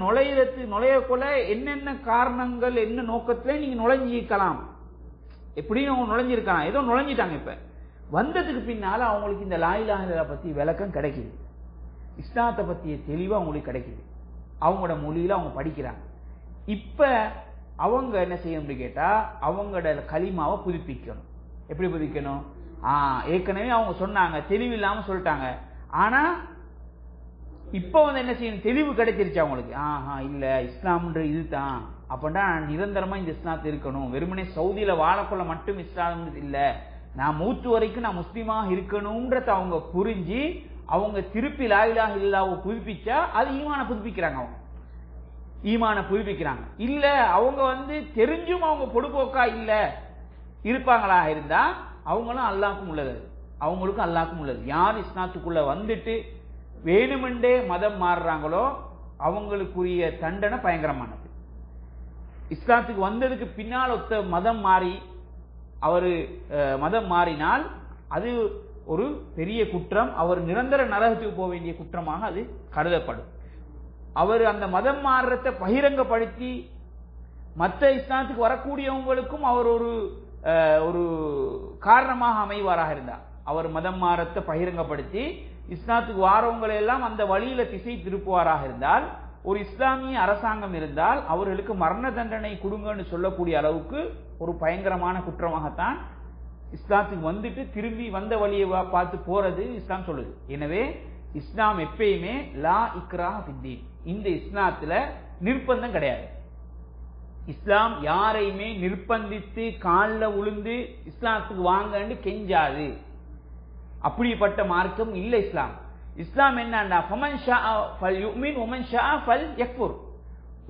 நுழையக்குள்ள என்னென்ன காரணங்கள் என்ன நோக்கத்துல நீங்க நுழைஞ்சிருக்கலாம், எப்படியும் அவங்க நுழைஞ்சிருக்கலாம், ஏதோ நுழைஞ்சிட்டாங்க. இப்ப வந்ததுக்கு பின்னால அவங்களுக்கு இந்த லா இலாஹ இல்லல்லாஹ் பத்தி விளக்கம் கிடைக்குது, இஸ்லாத்தை பத்திய தெளிவு அவங்களுக்கு கிடைக்குது, அவங்களோட மொழியில அவங்க படிக்கிறாங்க. இப்ப அவங்க என்ன செய்யணும்னு கேட்டா அவங்களோட கலிமாவை புதுப்பிக்கணும். எப்படி புதுப்பிக்கணும்? ஏற்கனவே அவங்க சொன்னாங்க, தெளிவு இல்லாம சொல்லிட்டாங்க. ஆனா இப்ப வந்து என்ன செய்யணும், தெளிவு கிடைச்சிருச்சு அவங்களுக்கு. இல்ல இஸ்லாம்ன்ற இதுதான், அப்படின்னா நிரந்தரமா இந்த இஸ்லாத்து இருக்கணும், வெறுமனே சவுதியில வாழக்குள்ள மட்டும் இஸ்லாம் இல்ல, நான் மூத்து வரைக்கும் நான் முஸ்லீமாக இருக்கணும்ன்றத அவங்க புரிஞ்சு அவங்க திருப்பி லா இலாஹ இல்லல்லாஹ்வை புதுப்பிச்சா அது ஈமான புதுப்பிக்கிறாங்க. அவங்க ஈமான புதுப்பிக்கிறாங்க. இல்ல அவங்க வந்து தெரிஞ்சும் அவங்க பொடுபோக்கா இல்ல இருப்பாங்களா இருந்தா அவங்களும் அல்லாஹ்வுக்கும் உள்ளது, அவங்களுக்கும் அல்லாஹ்வுக்கும் உள்ளது. யார் இஸ்லாத்துக்குள்ள வந்துட்டு வேணுமென்றே மதம் மாறுறாங்களோ அவங்களுக்குரிய தண்டனை பயங்கரமானது. இஸ்லாத்துக்கு வந்ததுக்கு பின்னால் ஒத்த மதம் மாறி அவரு மதம் மாறினால் அது ஒரு பெரிய குற்றம், அவர் நிரந்தர நரகத்துக்கு போக வேண்டிய குற்றமாக அது கருதப்படும். அவர் அந்த மதம் மாறுறதை பகிரங்கப்படுத்தி மற்ற இஸ்லாத்துக்கு வரக்கூடியவங்களுக்கும் அவர் ஒரு காரணமாக அமைவாராக இருந்தார். அவர் மதம் மாறத்தை பகிரங்கப்படுத்தி இஸ்லாத்துக்கு வாரவங்களை எல்லாம் அந்த வழியில திசை திருப்புவாராக இருந்தால், ஒரு இஸ்லாமிய அரசாங்கம் இருந்தால் அவர்களுக்கு மரண தண்டனை கொடுங்கன்னு சொல்லக்கூடிய அளவுக்கு ஒரு பயங்கரமான குற்றமாகத்தான் இஸ்லாத்துக்கு வந்துட்டு திரும்பி வந்த வழியை பார்த்து போறது இஸ்லாம் சொல்லுது. எனவே இஸ்லாம் எப்பயுமே லா இக்ராஹ ஃபித்தீன், இந்த இஸ்லாத்துல நிர்பந்தம் கிடையாது. இஸ்லாம் யாரையுமே நிர்பந்தித்து காலில் உளுந்து இஸ்லாத்துக்கு வாங்கன்னு கெஞ்சாது. அப்படிப்பட்ட மார்க்கம் இல்ல இஸ்லாம். இஸ்லாம் என்னன்னா ஃபமன் ஷாஅ ஃபல்யுமின் வமன் ஷாஅ ஃபல்யக்ஃபுர்,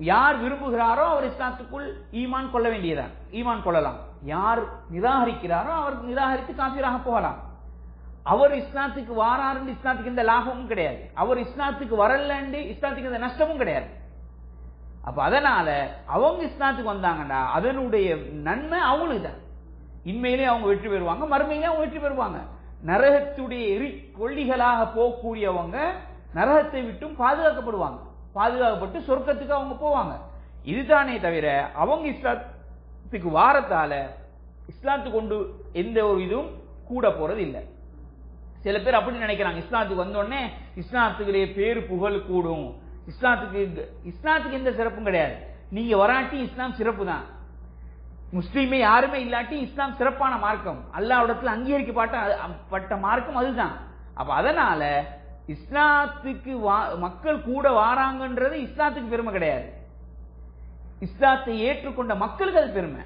யார் விரும்புகிறாரோ அவர் இஸ்லாத்துக்குள் ஈமான் கொள்ள வேண்டியதான், ஈமான் கொள்ளலாம். யார் நிராகரிக்கிறாரோ அவர் நிராகரித்து காஃபிராக போகலாம். அவர் இஸ்லாத்துக்கு வாராருன்னு இஸ்லாத்துக்கு எந்த லாபமும் கிடையாது, அவர் இஸ்லாத்துக்கு வரலன்னு இஸ்லாத்துக்கு எந்த நஷ்டமும் கிடையாது. அப்ப அதனால அவங்க இஸ்லாத்துக்கு வந்தாங்கன்னா அதனுடைய நன்மை அவங்களுக்கு தான். இன்மையிலே அவங்க வெற்றி பெறுவாங்க, மறுமையிலே அவங்க வெற்றி பெறுவாங்க. நரகத்துடைய எரி கொள்ளிகளாக போகக்கூடியவங்க நரகத்தை விட்டும் பாதுகாக்கப்படுவாங்க, பாதுகாக்கப்பட்டு சொர்க்கத்துக்கு அவங்க போவாங்க. இதுதானே தவிர அவங்க இஸ்லாத்துக்கு வாரத்தால இஸ்லாத்துக்கு கொண்டு எந்த ஒரு இதுவும் கூட போறது இல்லை. சில பேர் அப்படி நினைக்கிறாங்க, இஸ்லாத்துக்கு வந்தோடனே இஸ்லாத்துக்குடைய பேரு புகழ் கூடும், இஸ்லாத்துக்கு எந்த சிறப்பும் கிடையாது. நீங்க வராட்டி இஸ்லாம் சிறப்பு தான். முஸ்லீமே யாருமே இல்லாட்டி இஸ்லாம் சிறப்பான மார்க்கம், அல்லாஹ்விடத்தில் அங்கீகரிக்கப்பட்ட மார்க்கம் அதுதான். அப்ப அதனால இஸ்லாத்துக்கு மக்கள் கூட வாராங்கன்றது இஸ்லாத்துக்கு பெருமை கிடையாது. இஸ்லாத்தை ஏற்றுக்கொண்ட மக்களுக்கு அது பெருமை,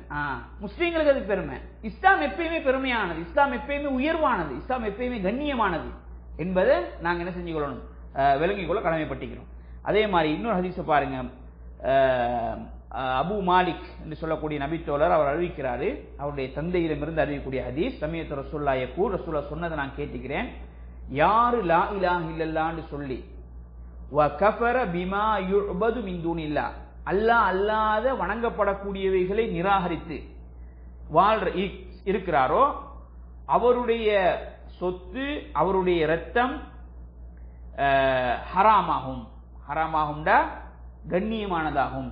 முஸ்லீம்களுக்கு அது பெருமை. இஸ்லாம் எப்பயுமே பெருமையானது, இஸ்லாம் எப்பயுமே உயர்வானது, இஸ்லாம் எப்பயுமே கண்ணியமானது என்பதை நாங்க என்ன செஞ்சு கொள்ளணும், விளங்கிக் கொள்ள கடமைப்பட்டிக்கிறோம். அதே மாதிரி இன்னொரு ஹதீஸை பாருங்க, அபு மாலிக் என்று சொல்லக்கூடிய நபித்தோழர் அவர் அறிவிக்கிறாரு, அவருடைய தந்தையிடமிருந்து அறிவிக்கக்கூடிய ஹதீஸ், சமயத்து ரசூலுல்லாஹ் யகூல், ரசூலுல்லாஹ் சொன்னதை நான் கேட்டுக்கிறேன், யாரு லா இலாஹ இல்லல்லாஹ்னு சொல்லி வ கஃபர பிமா யுஅபது மின் தூனில்லாஹ், அல்லாஹ் அல்லாத வணங்கப்படக்கூடியவைகளை நிராகரித்து இருக்கிறாரோ அவருடைய சொத்து அவருடைய இரத்தம் ஹராமாகும்டா கண்ணியமானதாகும்,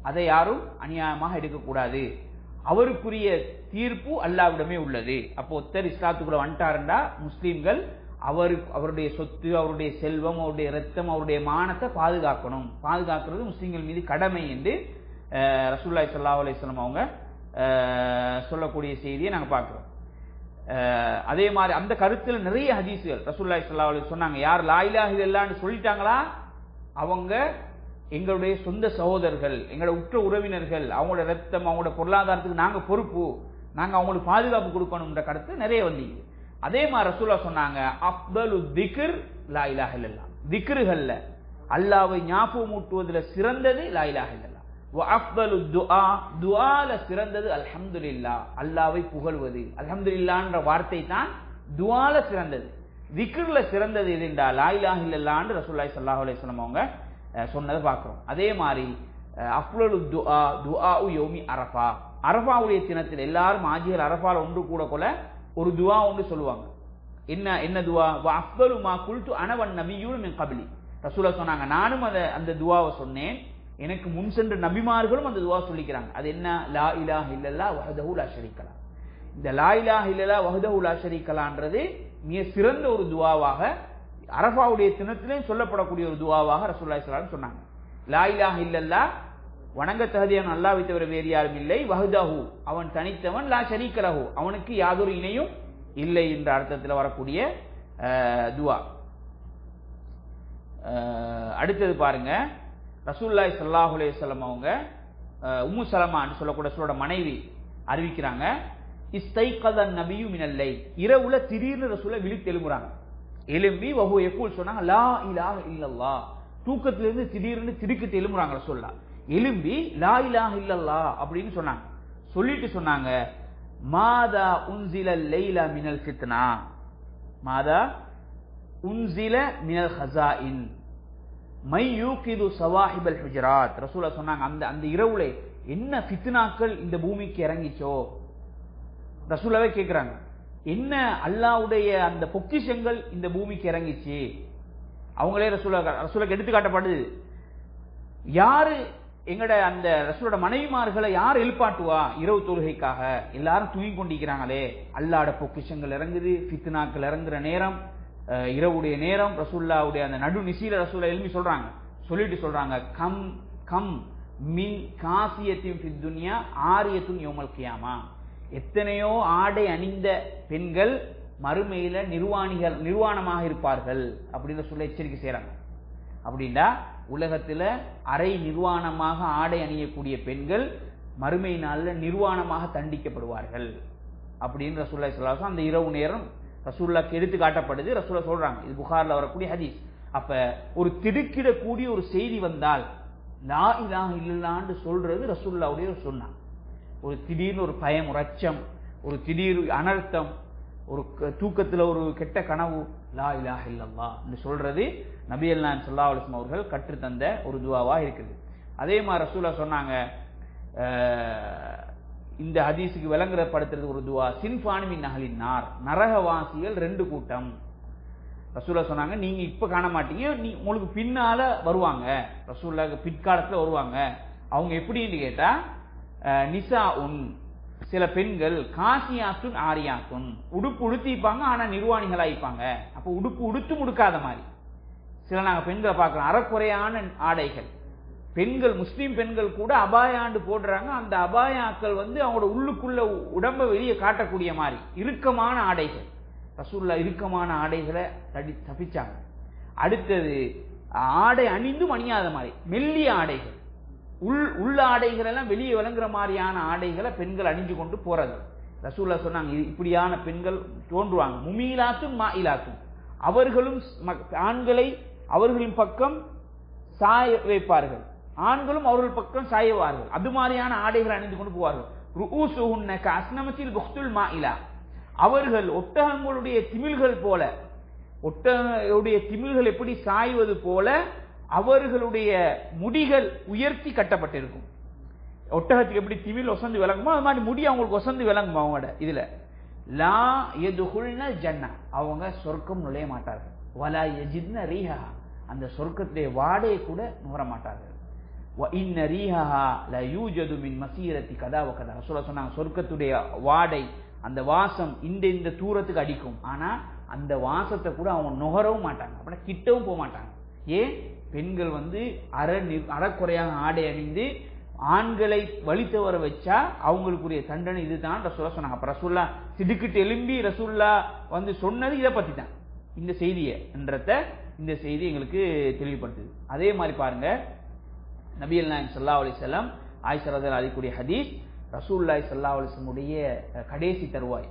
அதை யாரும் அநியாயமாக எடுக்கக்கூடாது, அவருக்குரிய தீர்ப்பு அல்லாஹ்விடமே உள்ளது. அப்போ ஒருத்தர் இஸ்லாத்துக்குள்ள வந்துட்டாருண்டா முஸ்லீம்கள் அவருடைய சொத்து அவருடைய செல்வம் அவருடைய இரத்தம் அவருடைய மானத்தை பாதுகாக்கிறது முஸ்லீம்கள் மீது கடமை என்று ரசூலுல்லாஹி ஸல்லல்லாஹு அலைஹி வஸல்லம் அவங்க சொல்லக்கூடிய செய்தியை நாங்கள் பார்க்கிறோம். அதே மாதிரி அந்த கருத்தில் நிறைய ஹதீஸ்கள் ரசூலுல்லாஹி ஸல்லல்லாஹு அலைஹி வஸல்லம் சொன்னாங்க, யார் லா இலாஹ இல்லல்லாஹ்னு சொல்லிட்டாங்களா அவங்க எங்களுடைய சொந்த சகோதரர்கள், எங்களோட உற்ற உறவினர்கள், அவங்களோட ரத்தம் அவங்களோட பொருளாதாரத்துக்கு நாங்க பொறுப்பு, நாங்க அவங்களுக்கு பாதுகாப்பு கொடுக்கணும்ன்ற கருத்து நிறைய வந்தீங்க. அதே மாதிரி ரசூலுல்லாஹ் சொன்னாங்க, அஃதலு திக்ர் லா இலாஹ இல்லல்லாஹ், திக்ருகள்ல அல்லாஹ்வை ஞாபகமூட்டுவதில் சிறந்தது லா இலாஹ இல்லல்லாஹ், வ அஃதலு துஆ, துஆல சிறந்தது அல்ஹம்துலில்லாஹ், அல்லாஹ்வை புகழ்வது. அல்ஹம்துலில்லாஹ்ன்ற வார்த்தை தான் துஆல சிறந்தது. திக்ர்ல சிறந்தது எதுண்டா லா இலாஹ இல்லல்லாஹ்னு ரசூலுல்லாஹி ஸல்லல்லாஹு அலைஹி வஸல்லம் அவங்க சொன்னதை பார்க்கிறோம். அதே மாதிரி அஃலலு துஆ துஆஉ யௌமி அரஃபா, அரஃபாவுடைய தினத்தில் எல்லாரும் ஆஜிகள் அரஃபால ஒன்று கூட கொள்ள ஒரு துவா ஒன்று சொல்லுவாங்க. என்ன துவா? வ அஃதலு மா குல்து அன வன் நபியூன மின் கப்லி, ரசூலுல்லாஹ் சொன்னாங்க, நானும் அந்த துவாவை சொன்னேன், எனக்கு முன் சென்ற நபிமார்களும் அந்த துவா சொல்லிக்கிறாங்க. அது என்ன? லா இலாஹ இல்லல்லாஹ் வஹ்தஹு லா ஷரீக லஹ். இந்த லா இலாஹ இல்லல்லாஹ் வஹ்தஹு லா ஷரீக லஹ்ன்றது மிக சிறந்த ஒரு துவாவாக அரஃபாவுடைய தினத்திலே சொல்லப்படக்கூடிய ஒரு துவாவாக ரசூலுல்லாஹி ஸல்லல்லாஹு அலைஹி வஸல்லம் சொன்னாங்க. லா இலாஹ இல்லல்லாஹ், வணங்க தகுதியான அல்லாஹ்வை தவிர வேறு யாரும் இல்லை, வஹ்தஹு அவன் தனித்தவன், லா ஷரீக லஹு அவனுக்கு யாதொரு இணையும் இல்லை என்ற அர்த்தத்தில் வரக்கூடிய துவா. அடுத்தது பாருங்க, ரசூலுல்லாஹி ஸல்லல்லாஹு அலைஹி வஸல்லம் அவங்க உம்மு சலமா என்று சொல்லக்கூடிய ரசூலோட மனைவி அறிவிக்கிறாங்க, இஸ்தைகதன் நபியு மினல் லைல், இரவுல திடீர்னு ரசூலுல்லாஹ் விழித்து எழும்புறாங்க. எழும்பி வஹு யகூல் சொன்னாங்க, லா இலாஹ இல்லல்லாஹ், தூக்கத்திலிருந்து திடீர்னு திடுக்கிட்டு எழும்புறாங்க ரசூலுல்லாஹ். எழும்பி லா இலாஹ இல்லல்லாஹ் அப்படின்னு சொன்னாங்க. சொல்லிட்டு சொன்னாங்க, மாதா உன்சில லைலா மினல் ஃபித்னா, மாதா உன்சில மினல் ஹஸாயின் மை யூகிது சவாஹிபல் ஹுஜராத். ரசூலுல்லாஹ் சொன்னாங்க, அந்த இரவுல என்ன ஃபித்னாக்கள் இந்த பூமிக்கு இறங்கிச்சோ. ரசூலுல்லாஹ்வே கேட்கிறாங்க, என்ன அல்லாஹ்வுடைய அந்த பொக்கிஷங்கள் இந்த பூமிக்கு இறங்கிச்சு. அவங்களே ரசூலுல்லாஹ் எடுத்து காட்டப்படுது, யாரு எங்கட அந்த ரசூலோட மனைவிமார்களை யார் எழுப்பாட்டுவா இரவு தொழுகைக்காக, எல்லாரும் தூங்கி கொண்டிருக்கிறாங்களே, அல்லாஹ்வுடைய பொக்கிஷங்கள் இறங்குது, ஃபித்னாக்கள் இறங்குற நேரம் இரவுடைய நேரம். ரசூலுல்லாஹ்வுடைய அந்த நடு நிசீல ரசூலுல்லாஹ் எழுப்பி சொல்றாங்க, சொல்லிட்டு சொல்றாங்க, கம் கம் மின் காசியத்தின் ஃபித் துன்யா ஆரியத்துன் யௌமல் கியாமா, எத்தனையோ ஆடை அணிந்த பெண்கள் மறுமையில நிர்வாணமாக இருப்பார்கள் அப்படின்னு சொல்ல எச்சரிக்கை செய்யறாங்க. அப்படின்னா உலகத்துல அரை நிர்வாணமாக ஆடை அணியக்கூடிய பெண்கள் மறுமை நாள்ல நிர்வாணமாக தண்டிக்கப்படுவார்கள் அப்படின்னு ரசூலுல்லாஹி ஸல்லல்லாஹு அலைஹி வஸல்லம் அந்த இரவு நேரம் ரசூலுல்லாஹ்க்கு எடுத்து காட்டப்படுது. ரசூலுல்லாஹ் சொல்றாங்க, இது புகார்ல வரக்கூடிய ஹதீஸ். அப்ப ஒரு திடுக்கிடக்கூடிய ஒரு செய்தி வந்தால் லா இலாஹ இல்லல்லாஹ்னு சொல்றது ரசூலுல்லாஹ்வுடைய ஒரு சுன்னா. ஒரு திடீர்னு ஒரு பயம், ஒரு அச்சம், ஒரு திடீர் அனர்த்தம், ஒரு தூக்கத்துல ஒரு கெட்ட கனவு, லா இலாஹ இல்லல்லாஹ் என்று சொல்றது நபிகள் நாயகம் ஸல்லல்லாஹு அலைஹி வஸல்லம் அவர்கள் கற்றுத்தந்த ஒரு துஆவா இருக்குது. அதே மாதிரி ரசூலுல்லாஹ் சொன்னாங்க, இந்த ஹதீஸுக்கு விளங்குறப்படுத்துறது ஒரு துஆ, சின்ஃபானி மின் அஹ்லின் நார், நரகவாசிகள் ரெண்டு கூட்டம். ரசூலுல்லாஹ் சொன்னாங்க, நீங்க இப்ப காண மாட்டீங்க, உங்களுக்கு பின்னால வருவாங்க, ரசூலுல்லாஹ் பிற்காலத்துல வருவாங்க. அவங்க எப்படின்னு கேட்டா, நிசா உன் சில பெண்கள் காசியாத்துன் ஆரியாத்துன், உடுப்பு உடுத்திப்பாங்க ஆனா நிர்வாணிகளாயிப்பாங்க. அப்ப உடுப்பு உடுத்தும் உடுக்காத மாதிரி சில நாங்க பெண்களை பார்க்கலாம். அறக்குறையான ஆடைகள், பெண்கள் முஸ்லீம் பெண்கள் கூட அபாயாண்டு போடுறாங்க. அந்த அபாயாக்கள் அவங்களோட உள்ளுக்குள்ள உடம்ப வெளியே காட்டக்கூடிய மாதிரி இறுக்கமான ஆடைகள். ரசூலுல்லாஹ் இறுக்கமான ஆடைகளை தப்பிச்சாங்க. அடுத்தது ஆடை அணிந்தும் அணியாத மாதிரி மெல்லிய ஆடைகள், உள்ள ஆடைகள் எல்லாம் வெளியே விளங்குற மாதிரியான ஆடைகளை பெண்கள் அணிஞ்சு கொண்டு போறது. ரசூலுல்லாஹ் சொன்னாங்க, இப்படியான பெண்கள் தோன்றுவாங்க. முமீலாத்தும் மாயிலாத்தும், அவர்களும் ஆண்களை அவர்களின் பக்கம் சாய வைப்பார்கள், ஆண்களும் அவர்கள் பக்கம் சாயவார்கள். அது மாதிரியான ஆடைகள் அணிந்து கொண்டு போவார்கள். ருஊசுஹுன்ன கஅஸ்னமத்தில் புக்துல் மாயிலா, அவர்கள் ஒட்டகங்களுடைய திமில்கள் போல, ஒட்டகங்களுடைய திமில்கள் எப்படி சாய்வது போல அவர்களுடைய முடிகள் உயர்த்தி கட்டப்பட்டிருக்கும். ஒட்டகத்துக்கு எப்படி திமில் ஒசந்து விளங்குமோ அது மாதிரி முடி அவங்களுக்கு ஒசந்து விளங்குமா. அவங்களோட இதுல லா யதுகுல்ன ஜன்னா, அவங்க சொர்க்கம் நுழைய மாட்டார்கள். வலா யஜித்ன ரீஹா, அந்த சொர்க்கத்துடைய வாடையை கூட நுகர மாட்டார்கள். வ இன்ன ரீஹா லா யூஜது மின் மசீரத்தி கதா வ கதா, சொன்னாங்க சொர்க்கத்துடைய வாடை, அந்த வாசம் இந்த தூரத்துக்கு அடிக்கும். ஆனா அந்த வாசத்தை கூட அவங்க நுகரவும் மாட்டாங்க, அப்படின்னா கிட்டவும் போக மாட்டாங்க. ஏன்? பெண்கள் அறக்குறையாக ஆடை அணிந்து ஆண்களை வழித்தவர வச்சா அவங்களுக்குரிய தண்டனை இதுதான் ரசூலுல்லாஹ் சொன்னாங்க. அப்ப ரசூலுல்லாஹ் திடுக்கிட்டு எழும்பி ரசூலுல்லாஹ் சொன்னது இதை பத்தி தான், இந்த செய்தியை என்றத இந்த செய்தி எங்களுக்கு தெளிவுபடுத்துது. அதே மாதிரி பாருங்க, நபிகள் நாயகம் ஸல்லல்லாஹு அலைஹி வஸல்லம் ஆயிஷா ரலியல்லாஹு அன்ஹா கூடிய ஹதீஸ், ரசூலுல்லாஹி ஸல்லல்லாஹு அலைஹி வஸல்லம் உடைய கடைசி தருவாய்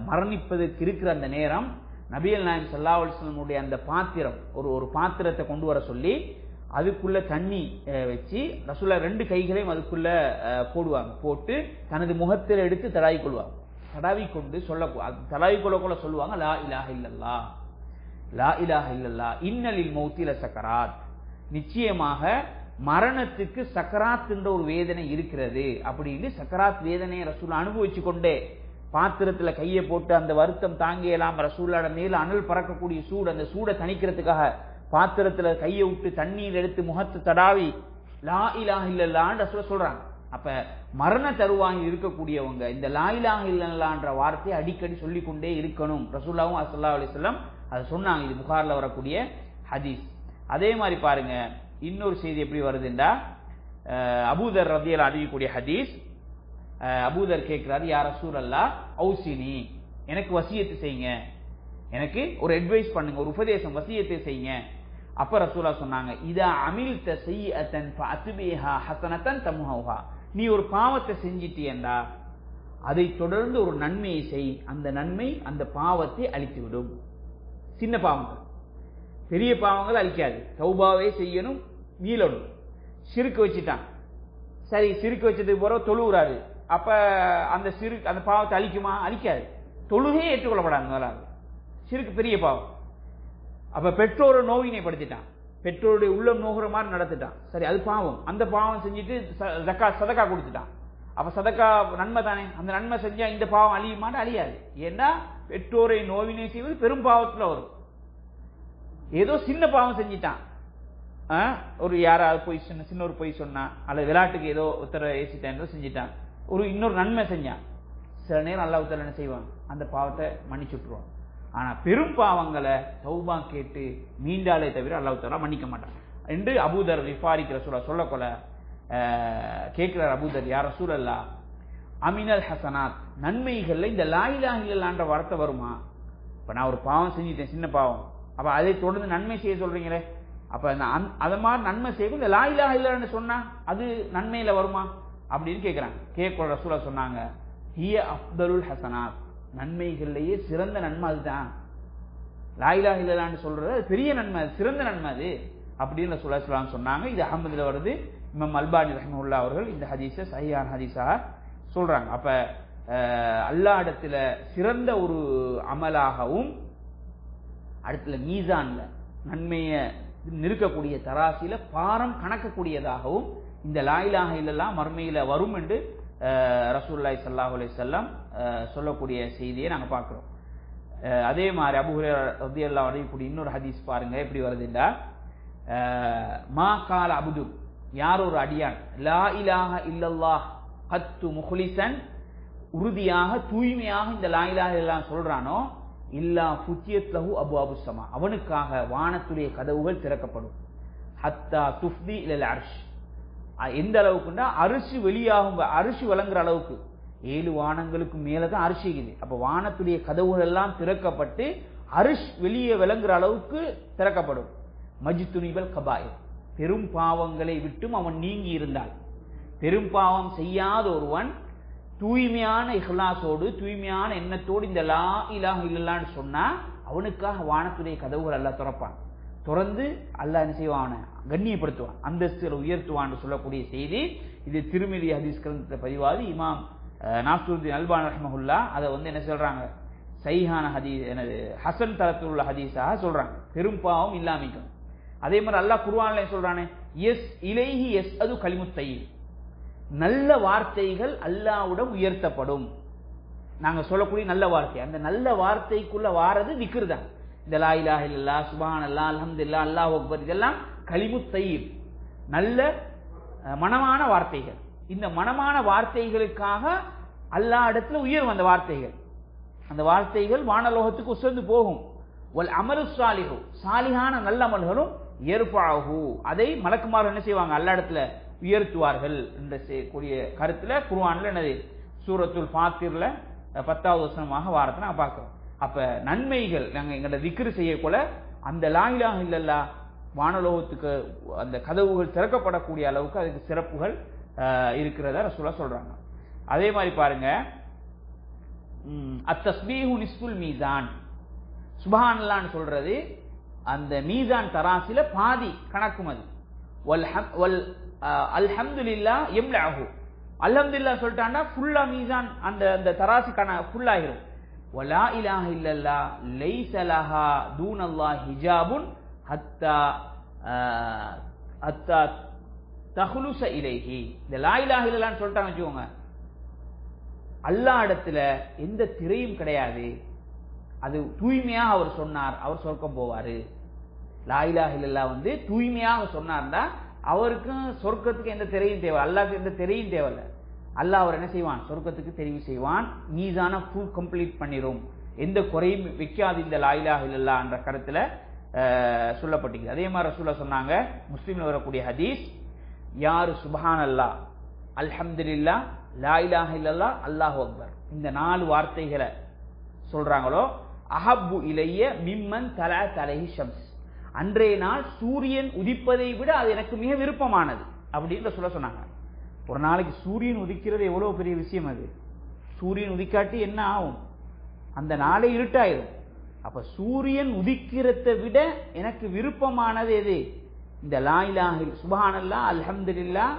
மரணிப்பதற்கு இருக்கிற அந்த நேரம், நபிகள் நாயகம் ஸல்லல்லாஹு அலைஹி வஸல்லம் உடைய அந்த பாத்திரம், ஒரு பாத்திரத்தை கொண்டு வர சொல்லி அதுக்குள்ள தண்ணி வச்சு ரசூலுல்லாஹ் 2 கைகளையும் அதுக்குள்ள போடுவாங்க. போட்டு தனது முகத்தில் எடுத்து தடாவி கொள்வாங்க. தடாவி கொண்டு தடாவி கொள்ள சொல்லுவாங்க, லா இலாஹ இல்லல்லாஹ், லா இலாஹ இல்லல்லாஹ், இன்னலில் மௌத்தில சக்கராத், நிச்சயமாக மரணத்துக்கு சக்கராத் என்ற ஒரு வேதனை இருக்கிறது அப்படின்னு சக்கராத் வேதனையை ரசூலுல்லாஹ் அனுபவிச்சு கொண்டே பாத்திரத்துல கையை போட்டு அந்த வருத்தம் தாங்கியலாம். ரசூலுல்லாஹ் மேல அனல் பறக்கக்கூடிய சூடு, அந்த சூடை தணிக்கிறதுக்காக பாத்திரத்துல கையை விட்டு தண்ணீர் எடுத்து முகத்தை தடாவி லா இலாஹ இல்லல்லாஹ்னு ரசூலுல்லாஹ் சொல்றாங்க. அப்ப மரண தருவாங்க இருக்கக்கூடியவங்க இந்த லா இலாஹ இல்லல்லாஹ்ன்ற வார்த்தையை அடிக்கடி சொல்லிக்கொண்டே இருக்கணும். ரசூலுல்லாஹ் ஸல்லல்லாஹு அலைஹி வஸல்லம் அதை சொன்னாங்க. இது புகார்ல வரக்கூடிய ஹதீஸ். அதே மாதிரி பாருங்க, இன்னொரு செய்தி எப்படி வருதுண்டா, அபூதர் ரலியல்லாஹு அன்ஹு அறிவிக்கக்கூடிய ஹதீஸ். அபூதர் கேட்கிறாரு, யா ரசூலல்லாஹ் ஔசினி, எனக்கு வசியத்து செய்யுங்க, எனக்கு ஒரு அட்வைஸ் பண்ணுங்க, ஒரு உபதேசம் வசியத்தை செய்யுங்க. அப்ப ரசூலுல்லாஹ் சொன்னாங்க, இதா அமில்த சய்யிஅத்தன் ஃபஅத்பிஹா ஹஸனத்தன் தம்ஹுஹா, நீ ஒரு பாவத்தை செஞ்சிட்டியேண்டா அதை தொடர்ந்து ஒரு நன்மையை செய், அந்த நன்மை அந்த பாவத்தை அழித்துவிடும். சின்ன பாவங்கள், பெரிய பாவங்கள் அழிக்காது, தௌபாவே செய்யணும், மீளணும். சிறுக்கு வச்சுட்டான், சரி சிறுக்கு வச்சதுக்கு பிறகு தொழுகிறாரு, அப்ப அந்த பாவத்தை அழிக்குமா? அழிக்காது. தொழுகையே ஏற்றுக்கொள்ளப்படாது. முதலாவது சிறுக்கு பெரிய பாவம். அப்ப பெற்றோரை நோவினைப்படுத்திட்டான், பெற்றோருடைய உள்ளம் நோகிற மாதிரி நடத்திட்டான், சரி அது பாவம். அந்த பாவம் செஞ்சுட்டு சதக்கா கொடுத்துட்டான், அப்ப சதக்கா நன்மை தானே, அந்த நன்மை செஞ்சா இந்த பாவம் அழியுமான்னு? அழியாது. ஏன்னா பெற்றோரை நோவினை செய்வது பெரும் பாவத்துல வரும். ஏதோ சின்ன பாவம் செஞ்சிட்டான், ஒரு யாராவது போய் சின்ன ஒரு பொய் சொன்னா, அல்லது விளையாட்டுக்கு ஏதோ உத்தர ஏசிட்டான் செஞ்சிட்டான், இன்னொரு நன்மை செஞ்சான், சில நேரம் அல்லாஹ் தஆலா என்ன செய்வான், அந்த பாவத்தை மன்னிச்சு விட்டுருவான். ஆனா பெரும் பாவங்களை தௌபா கேட்டு மீண்டாலே தவிர அல்லாஹ் தஆலா மன்னிக்க மாட்டான் என்று அபூதர் ரிஃபாரிக்கு ரசூலுல்லாஹ் சொல்லக்கொள்ள கேட்கிறார். அபூதர், யா ரசூலல்லாஹ் அமினல் ஹசனாத், நன்மைகள்ல இந்த லா இலாஹ இல்லல்லாஹ்ன்ற வார்த்தை வருமா? இப்ப நான் ஒரு பாவம் செஞ்சிட்டேன், சின்ன பாவம், அப்ப அதை தொடர்ந்து நன்மை செய்ய சொல்றீங்களே, அப்ப அத மாதிரி நன்மை செய்யும் இந்த லா இலாஹ இல்லல்லாஹ்னு சொன்னா அது நன்மையில வருமா அப்படின்னு கேட்கிறாங்க. கேட்க ரசூலுல்லாஹ் சொன்னாங்க, ஹிய அஃதலுல் ஹசனாத், நன்மைகள்லயே சிறந்த நன்மை அதுதான். லா இலாஹ இல்லல்லாஹ்னு சொல்றது அது பெரிய நன்மை, சிறந்த நன்மை அது அப்படின்னு ரசூலுல்லாஹ் சொன்னாங்க. இது அஹ்மதுல வருது. இமாம் அல்பானி ரஹ்மத்துல்லாஹி அவர்கள் இந்த ஹதீஸை சஹீஹான ஹதீஸா சொல்றாங்க. அப்ப அல்லாஹ் இடத்துல சிறந்த ஒரு அமலாகவும், அடுத்துல மீசான்ல நன்மையை நிற்கக்கூடிய தராசில பாரம் கணக்கக்கூடியதாகவும் இந்த லா இலாஹ இல்லல்லாஹ் மர்மையில வரும் என்று ரசூலுல்லாஹி ஸல்லல்லாஹு அலைஹி வஸல்லம் சொல்லக்கூடிய செய்தியை நாங்க பார்க்கிறோம். அதே மாதிரி அபூ ஹுரைரா ரலியல்லாஹு அன்ஹு கூடிய இன்னொரு ஹதீஸ் பாருங்க எப்படி வருதுண்டா, மா கால அப்து, யார் ஒரு அடியான் லா இலாஹ இல்லல்லாஹ் கத்து முஹ்லிசன் உறுதியாக தூய்மையாக இந்த லா இலாஹ இல்லல்லாஹ் சொல்றானோ இல்லா ஃபுத்தியத் லஹு அப்வாபுஸ் ஸமா அவனுக்காக வானத்துடைய கதவுகள் திறக்கப்படும் ஹத்தா துஃப்தி இலல் அர்ஷ் எந்த அளவுக்குன்னா அரிசி வெளியாகும் அரிசி வழங்குற அளவுக்கு 7 வானங்களுக்கு மேலதான் அரிசி இருக்குது. அப்ப வானத்துடைய கதவுகள் எல்லாம் திறக்கப்பட்டு அரிஷ் வெளியே விளங்குற அளவுக்கு திறக்கப்படும். மஜ்துனிபல் கபாயிர் பெரும் பாவங்களை விட்டும் அவன் நீங்கி இருந்தால், பெரும் பாவம் செய்யாத ஒருவன் தூய்மையான இஹ்லாஸோடு தூய்மையான எண்ணத்தோடு இந்த லா இலாஹ இல்லல்லாஹ்னு சொன்னா அவனுக்காக வானத்துடைய கதவுகள் அல்லாஹ் திறப்பான். திறந்து அல்லாஹ் என்ன செய்வான், கண்ணியப்படுத்துவான், அந்தஸ்தில் உயர்த்துவான்னு சொல்லக்கூடிய செய்தி. இது திருமிதி ஹதீஸ் கிரந்தத்தை பதிவாது இமாம் நாசருத்தீன் அல்பானி ரஹ்மஹுல்லாஹ் அதை என்ன சொல்றாங்க, சஹீஹான ஹதீஸ் எனது ஹசன் தரத்தில் உள்ள ஹதீஸாக சொல்றாங்க. பெரும் பாவம் இல்லாமிக்கும். அதே மாதிரி அல்லாஹ் குர்ஆன்ல சொல்றானே, எஸ் இலைஹி எஸ் அது கலிமுத் தய்யிப், நல்ல வார்த்தைகள் அல்லாஹ்விடம் உயர்த்தப்படும். நாங்க சொல்லக்கூடிய நல்ல வார்த்தை, அந்த நல்ல வார்த்தைக்குள்ள வாரது திக்ர் தான். இந்த லா இலாஹ இல்லல்லாஹ், சுப்ஹானல்லாஹ், அல்ஹம்துலில்லாஹ், அல்லாஹு அக்பர், இதெல்லாம் கலிமுத் தய்யிப், நல்ல மனமான வார்த்தைகள். இந்த மனமான வார்த்தைகளுக்காக அல்லாஹ் இடத்துல உயரும் அந்த வார்த்தைகள். அந்த வார்த்தைகள் வானலோகத்துக்கு உசர்ந்து போகும். வல் அமலு சாலிஹு, சாலிஹான நல்ல அமல்களும் யர்ஃபஅஹு, அதை மலக்குமார்கள் என்ன செய்வாங்க, அல்லாஹ் இடத்துல உயர்த்துவார்கள் என்ற கூடிய கருத்துல குர்ஆன்ல என்னது சூரத்துல் ஃபாத்திர்ல 10வது வசனமாக வாரத்தை நாங்க பார்க்கிறோம். அப்ப நன்மைகள் நாங்க எங்கட திக்ர் செய்யக்குள்ள அந்த லா இலாஹ இல்லல்லாஹ் வானலோகத்துக்கு அந்த கதவுகள் திறக்கப்படக்கூடிய அளவுக்கு அதுக்கு சிறப்புகள் இருக்கிறதா ரசூலுல்லாஹ் சொல்றாங்க. அதே மாதிரி பாருங்க, அத்தஸ்பீஹு நிஸ்ஃபுல் மீசான், சுப்ஹானல்லாஹ்னு சொல்றது அந்த மீசான் தராசில பாதி கணக்கும். அது வல் அல்ஹம்துலில்லாஹ் யம்லஹு, அல்ஹம்துலில்லாஹ் சொல்லிட்டான்னா ஃபுல்லா மீசான் அந்த தராசி ஃபுல் ஆகிரும். வலா இலாஹ இல்லல்லாஹ் லைஸ லஹா தூனல்லாஹ் ஹிஜாபுன் ஹத்தா ஹத்தா தஹ்லுஸ இலைஹி, இந்த லா இலாஹ இல்லல்லாஹ்னு சொல்லிட்டாங்க வச்சுக்கோங்க, அல்லாஹ் இடத்துல எந்த திரையும் கிடையாது. அது தூய்மையாக அவர் சொன்னார், அவர் சொர்க்கம் போவாரு. லா இலாஹ இல்லல்லாஹ் தூய்மையாக சொன்னார்னா அவருக்கு சொர்க்கத்துக்கு எந்த திரையும் தேவை, அல்லாஹ்க்கு எந்த திரையும் தேவையில்ல. அல்லாஹ் அவர் என்ன செய்வான், சொர்க்கத்துக்கு தெரிவு செய்வான், மீசான ஃபுல் கம்ப்ளீட் பண்ணிரும், எந்த குறையும் வைக்காது இந்த லா இலாஹ இல்லல்லாஹ் என்ற கருத்துல சொல்லப்பட்டிருக்கு. அதே மாதிரி ரசூலுல்லாஹ் சொன்னாங்க, முஸ்லிம்ல வரக்கூடிய ஹதீஸ், யாரு சுப்ஹானல்லாஹ், அல்ஹம்துலில்லாஹ், லா இலாஹ இல்லல்லாஹ், அல்லாஹு அக்பர் இந்த 4 வார்த்தைகளை சொல்றாங்களோ, அஹப்பு இலைய மிம்மன் தலஅத் அலைஹி ஷம்ஸ், அன்றைய நாள் சூரியன் உதிப்பதை விட அது எனக்கு மிக விருப்பமானது அப்படின்னு சொன்னாங்க. ஒரு நாளைக்கு சூரியன் உதிக்கிறது எவ்வளவு பெரிய விஷயம். அது சூரியன் உதிக்காட்டி என்ன ஆகும், அந்த நாளை இருட்டாயிரும். அப்ப சூரியன் உதிக்கிறதை விட எனக்கு விருப்பமானது எது, இந்த லா இலாஹ சுப்ஹானல்லாஹ், அல்ஹம்துலில்லாஹ்,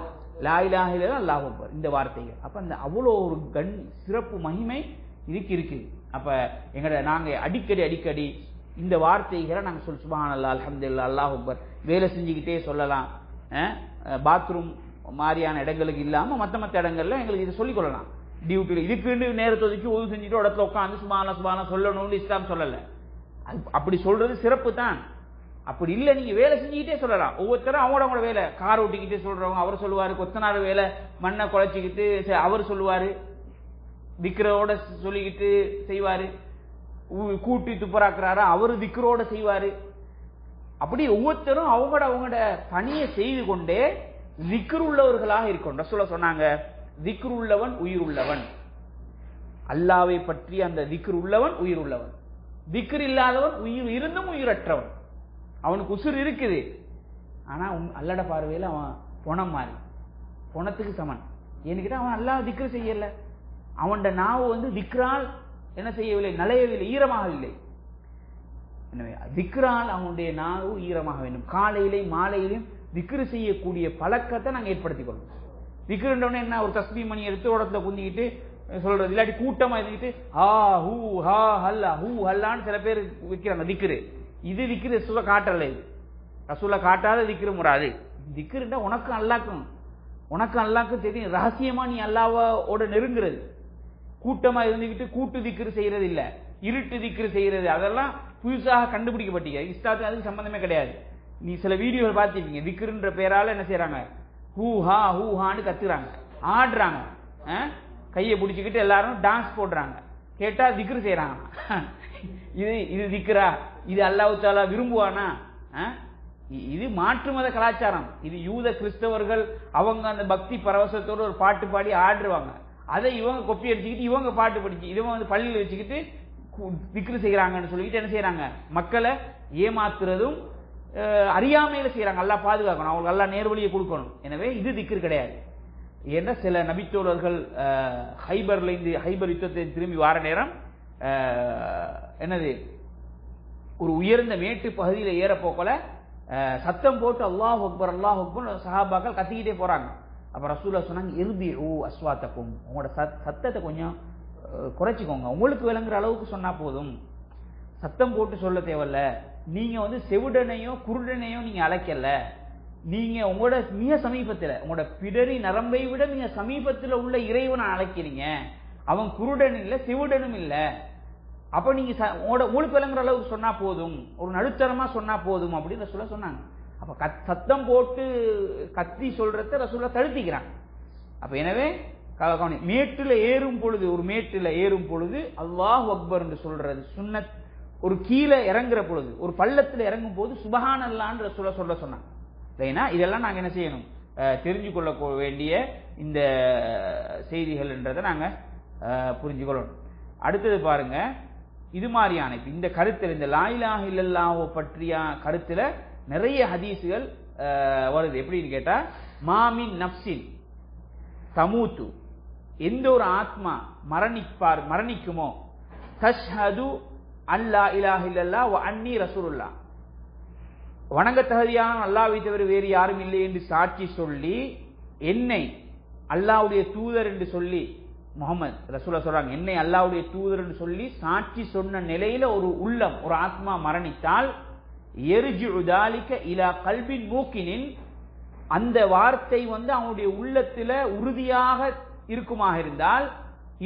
லா இலாஹ இல்லல்லாஹ், அல்லாஹு அக்பர் இந்த வார்த்தைகள். அப்ப அந்த அவ்வளோ ஒரு சிறப்பு மகிமை இதுக்கு இருக்குது. அப்ப நாங்க அடிக்கடி இந்த வார்த்தைகளை நாங்க சுப்ஹானல்லாஹ், அல்ஹம்துலில்லாஹ், அல்லாஹு அக்பர் வேலை செஞ்சுக்கிட்டே சொல்லலாம். பாத்ரூம் மாதிரியான இடங்களுக்கு இல்லாம மற்ற இடங்கள்ல எங்களுக்கு இதை சொல்லிக் கொள்ளலாம். டியூட்டியில் இதுக்கு நேரத்தை ஒதுக்கி உதவி செஞ்சுட்டு இடத்துல உட்காந்து சுப்ஹானல்லாஹ் சுப்ஹானல்லாஹ் சொல்லணும்னு இஸ்லாம் சொல்லல. அப்படி சொல்றது சிறப்பு தான். அப்படி இல்லை, நீங்க வேலை செஞ்சுக்கிட்டே சொல்லலாம். ஒவ்வொருத்தரும் அவங்களோட வேலை, கார் ஓட்டிக்கிட்டே சொல்றவங்க அவர் சொல்லுவாரு, கொத்தனார் வேலை மண்ணை குழைச்சிக்கிட்டு அவர் சொல்லுவாரு, திக்ரோட சொல்லிக்கிட்டு செய்வாரு, கூட்டி துப்புராக்குறாரு அவரு திக்ரோட செய்வாரு. அப்படி ஒவ்வொருத்தரும் அவங்களோட பணியை செய்து கொண்டே திக்ர் உள்ளவர்களாக இருக்கும். ரசூலுல்லாஹ் சொன்னாங்க, திக்ர் உள்ளவன் உயிர் உள்ளவன், அல்லாஹ்வை பற்றி அந்த திக்ர் உள்ளவன் உயிர் உள்ளவன். திக்ர் இல்லாதவன் உயிர் இருந்தும் உயிரற்றவன். அவனுக்கு உசுர் இருக்குது, ஆனா அல்லாஹ்ட பார்வையில அவன் பொணம் மாதிரி, பொணத்துக்கு சமன். ஏன்னு அவன் அல்லாஹ் திக்ர் செய்யல, அவனோட நாவு திக்ரால் என்ன செய்யவில்லை, நலையவில்லை, ஈரமாகவில்லை. எனவே திக்ரால் அவனுடைய நாவு ஈரமாக வேண்டும். காலையிலையும் மாலையிலையும் திக்ரு செய்யக்கூடிய பழக்கத்தை நாங்கள் ஏற்படுத்திக் கொள்வோம். திக்ருன்றவனே என்ன, ஒரு தஸ்பீ மணி எடுத்து உடத்துல குந்திக்கிட்டு சொல்றது, இல்லாட்டி கூட்டமா இருந்துக்கிட்டு ஹா ஹூ ஹா ஹல்லா ஹூ ஹல்லான்னு சில பேர் விற்கிறாங்க திக்ரு. இது திக்ரு ரசூலா காட்டல, இது ரசூலா காட்டாத திக்ரு முறாது. திக்ருண்டா உனக்கும் அல்லாஹ்க்கும் தெரியும், ரகசியமா நீ அல்லாஹ்வோட நெருங்குறது. கூட்டமா இருந்துகிட்டு கூட்டு திக்ரு செய்யறது இல்ல, இருட்டு திக்ரு செய்யறது, அதெல்லாம் புதுசாக கண்டுபிடிக்கப்பட்டீங்க. இஸ்லாத்துக்கு அதுக்கு சம்பந்தமே கிடையாது. நீ சில வீடியோவில் பார்த்திருப்பீங்க, திக்ருன்ற பேரால என்ன செய்யறாங்க, ஹூ ஹான்னு கத்துறாங்க, ஆடுறாங்க. கையை பிடிச்சிக்கிட்டு எல்லாரும் டான்ஸ் போடுறாங்க. கேட்டா திக்ரு செய்யறாங்க. இது திக்ரா? இது அல்லாஹ் தஆலா விரும்புவானா? இது மாற்று மத கலாச்சாரம். இது யூத கிறிஸ்தவர்கள் அவங்க அந்த பக்தி பரவசத்தோடு ஒரு பாட்டு பாடி ஆடுவாங்க. அதை இவங்க கொப்பி அடிச்சுக்கிட்டு இவங்க பாட்டு படிச்சு இவங்க பள்ளியில் வச்சுக்கிட்டு திக்ரு செய்யறாங்கன்னு சொல்லிட்டு என்ன செய்யறாங்க? மக்களை ஏமாத்துறதும் அறியாமையில செய்யறாங்க. அல்லாஹ் பாதுகாக்கணும், அவங்களுக்கு அல்லாஹ் நேர்வழியை கொடுக்கணும். எனவே இது திக்ரு கிடையாது. ஏன்னா சில நபித்தோழர்கள் ஹைபர் யுத்தத்தை திரும்பி வார நேரம் என்னது ஒரு உயர்ந்த மேட்டு பகுதியில் ஏற போக்கல சத்தம் போட்டு அல்லாஹ் அக்பர் அல்லாஹ் அக்பர் சஹாபாக்கள் கத்திக்கிட்டே போறாங்க. அப்ப ரசூலுல்லாஹ் சொன்னாங்க, இர்திஉ அஸ்வாத்தக்கும், உங்களோட சத்தத்தை கொஞ்சம் குறைச்சிக்கோங்க, உங்களுக்கு விளங்குற அளவுக்கு சொன்னா போதும், சத்தம் போட்டு சொல்ல தேவையில்ல. நீங்க செவிடனையோ குருடனையோ நீங்க அழைக்கல, நீங்க உங்களோட மிக சமீபத்தில் உங்களோட பிடரி நரம்பை விட மிக சமீபத்தில் உள்ள இறைவனை அழைக்கிறீங்க. அவன் குருடன் இல்லை செவிடனும் இல்லை. அப்ப நீங்க உங்களுக்கு விளங்குற அளவுக்கு சொன்னா போதும், ஒரு நடுத்தரமா சொன்னா போதும் அப்படின்னு ரசூலுல்லாஹ் சொன்னாங்க. அப்ப சத்தம் போட்டு கத்தி சொல்றத ரசூலுல்லாஹ் தடுத்திக்கிறாங்க. அப்ப எனவே மேட்டுல ஏறும் பொழுது ஒரு மேட்டுல ஏறும் பொழுது அல்லாஹ் அக்பர் என்று சொல்றது சுன்னத். ஒரு கீழே இறங்குற பொழுது ஒரு பள்ளத்துல இறங்கும் போது சுபஹானல்லாஹ்னு ரசூலுல்லாஹ் சொல்ல சொன்னாங்க. இல்லைன்னா இதெல்லாம் நாங்க என்ன செய்யணும்? தெரிஞ்சு கொள்ள வேண்டிய இந்த செய்திகள் என்றதை நாங்க புரிஞ்சுக்கொள்ளணும். அடுத்தது பாருங்க, இது மாதிரியான இந்த கருத்துல இந்த லா இலாஹ இல்லல்லாஹ் பற்றிய கருத்துல நிறைய ஹதீசுகள் வருது. எப்படின்னு கேட்டா, மாமின் நப்சின் தமூத்து, எந்த ஒரு ஆத்மா மரணிக்குமோ, தஷ்ஹது அல்லா இலாஹ இல்லல்லாஹ் வ அன்னி ரசூலுல்லாஹ், வணங்க தகுதியான அல்லாஹ்வை தவிர வேறு யாரும் இல்லை என்று சாட்சி சொல்லி, என்னை அல்லாஹ்வுடைய தூதர் என்று சொல்லி, முஹம்மது ரசூலுல்லாஹ் சொல்றாங்க, என்னை அல்லாஹ்வுடைய தூதர் என்று சொல்லி சாட்சி சொன்ன நிலையில ஒரு உள்ளம் ஒரு ஆத்மா மரணித்தால், யர்ஜிஉ தாலிக இலா கல்பின் மூக்கினின், அந்த வார்த்தை அவனுடைய உள்ளத்துல உறுதியாக இருக்குமாக இருந்தால்,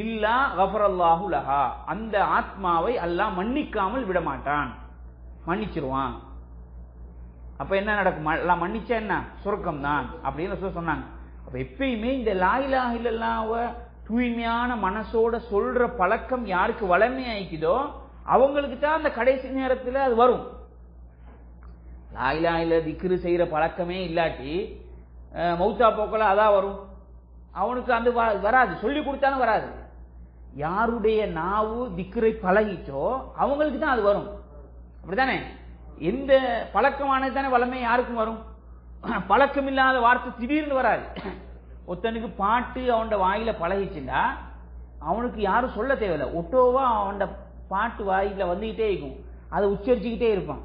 இல்லா கஃபரல்லாஹு லஹா, அந்த ஆத்மாவை அல்லாஹ் மன்னிக்காமல் விடமாட்டான், மன்னிச்சிருவான். அப்ப என்ன நடக்கும்? எல்லாம் மன்னிச்சா என்ன? சொர்க்கம் தான் அப்படின்னு சொன்னாங்க. அப்ப எப்பயுமே இந்த லா இலாஹ இல்லல்லாஹ்வ தூய்மையான மனசோட சொல்ற பழக்கம் யாருக்கு வளமையாயிக்குதோ அவங்களுக்கு தான் அந்த கடைசி நேரத்தில் அது வரும். லா இலாஹ இல்லல்லாஹ் திக்ரு செய்யற பழக்கமே இல்லாட்டி மௌத்தா போக்கல அதான் வரும். அவனுக்கு அந்த வராது, சொல்லி கொடுத்தாலும் வராது. யாருடைய நாவு திக்ரை பழகிச்சோ அவங்களுக்கு தான் அது வரும். அப்படித்தானே? எந்த பழக்கமானது தானே வளமை யாருக்கும் வரும். பழக்கம் இல்லாத வார்த்தை திடீர்னு வராது. ஒருத்தனுக்கு பாட்டு அவனோட வாயில பழகிச்சுண்டா அவனுக்கு யாரும் சொல்ல தேவையில்லை, ஒட்டோவா அவனோட பாட்டு வாயில வந்துகிட்டே இருக்கும், அதை உச்சரிச்சுக்கிட்டே இருப்பான்.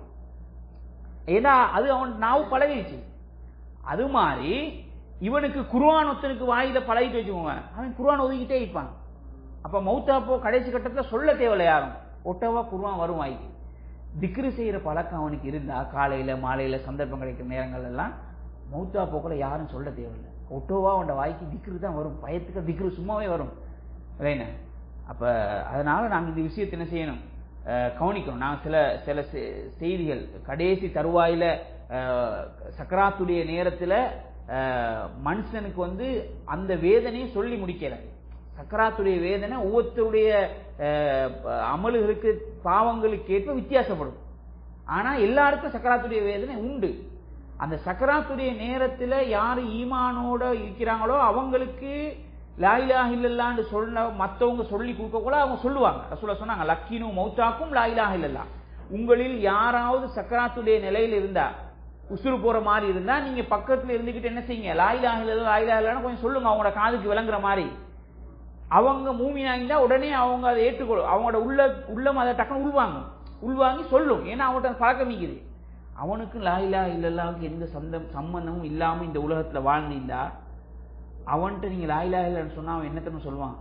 ஏன்னா அது அவன் நாவு பழகிடுச்சு. அது மாதிரி இவனுக்கு குர்ஆன் ஒருத்தனுக்கு வாயில பழகிட்டு வச்சுக்கோங்க, அவன் குர்ஆன் ஒதுக்கிட்டே இருப்பான். அப்ப மௌத்தாப்போ கடைசி கட்டத்தில் சொல்ல தேவையில்லை யாரும், ஒட்டோவா குர்ஆன் வரும் வாய்க்கு. திக்ரு செய்யற பழக்கம் அவனுக்கு இருந்தா காலையில மாலையில சந்தர்ப்பம் கிடைக்கிற நேரங்கள் எல்லாம் மௌத்தா போக்கல யாரும் சொல்ல தேவையில்லை, ஒட்டோவா அவனோட வாய்க்கு திக்ரு தான் வரும். பயத்துக்கு திக்ரு சும்மாவே வரும். இல்லைன்னா அப்ப அதனால நாங்கள் இந்த விஷயத்தை என்ன செய்யணும்? கவனிக்கணும். நான் சில செய்திகள் கடைசி தருவாயில சக்கராத்துடைய நேரத்தில் மனுஷனுக்கு அந்த வேதனையை சொல்லி முடிக்கல. சக்கராத்துடைய வேதனை ஒவ்வொருத்தருடைய அமல்களுக்கு பாவங்களுக்கு ஏற்ப வித்தியாசப்படும். ஆனா எல்லாருக்கும் சக்கராத்துடைய வேதனை உண்டு. அந்த சக்கராத்துடைய நேரத்தில் யாரு ஈமானோட இருக்கிறாங்களோ அவங்களுக்கு லா இலாஹ இல்லல்லாஹ்னு சொல்ல மற்றவங்க சொல்லி கொடுக்க கூட அவங்க சொல்லுவாங்க. ரசூலுல்லாஹ் சொன்னாங்க, லக்கீனு மௌத்தாக்கும் லா இலாஹ இல்லல்லாஹ், உங்களில் யாராவது சக்கராத்துடைய நிலையில் இருந்தா உசுறு போற மாதிரி இருந்தா நீங்க பக்கத்துல இருந்துகிட்டு என்ன செய்யுங்க, லா இலாஹ இல்லல்லாஹ் லா இலாஹ இல்லல்லாஹ்னு கொஞ்சம் சொல்லுங்க, அவங்களோட காதுக்கு விளங்குற மாதிரி. அவங்க மூமினாங்க உடனே அவங்க அதை ஏற்றுக்கொள்ளும், அவங்களோட உள்ளம் அதை டக்குன்னு உள்வாங்கி சொல்லும். ஏன்னா அவங்கள்ட்ட பழக்கம் இருக்குது. அவனுக்கு லா இலாஹ இல்லல்லாஹ்வுக்கு எந்த சம்பந்தமும் இல்லாம இந்த உலகத்துல வாழ்ந்தீங்களா, அவன்கிட்ட நீங்க லா இலாஹ இல்லல்லாஹ்னு சொன்னா அவன் என்னத்தன்னு சொல்லுவான்,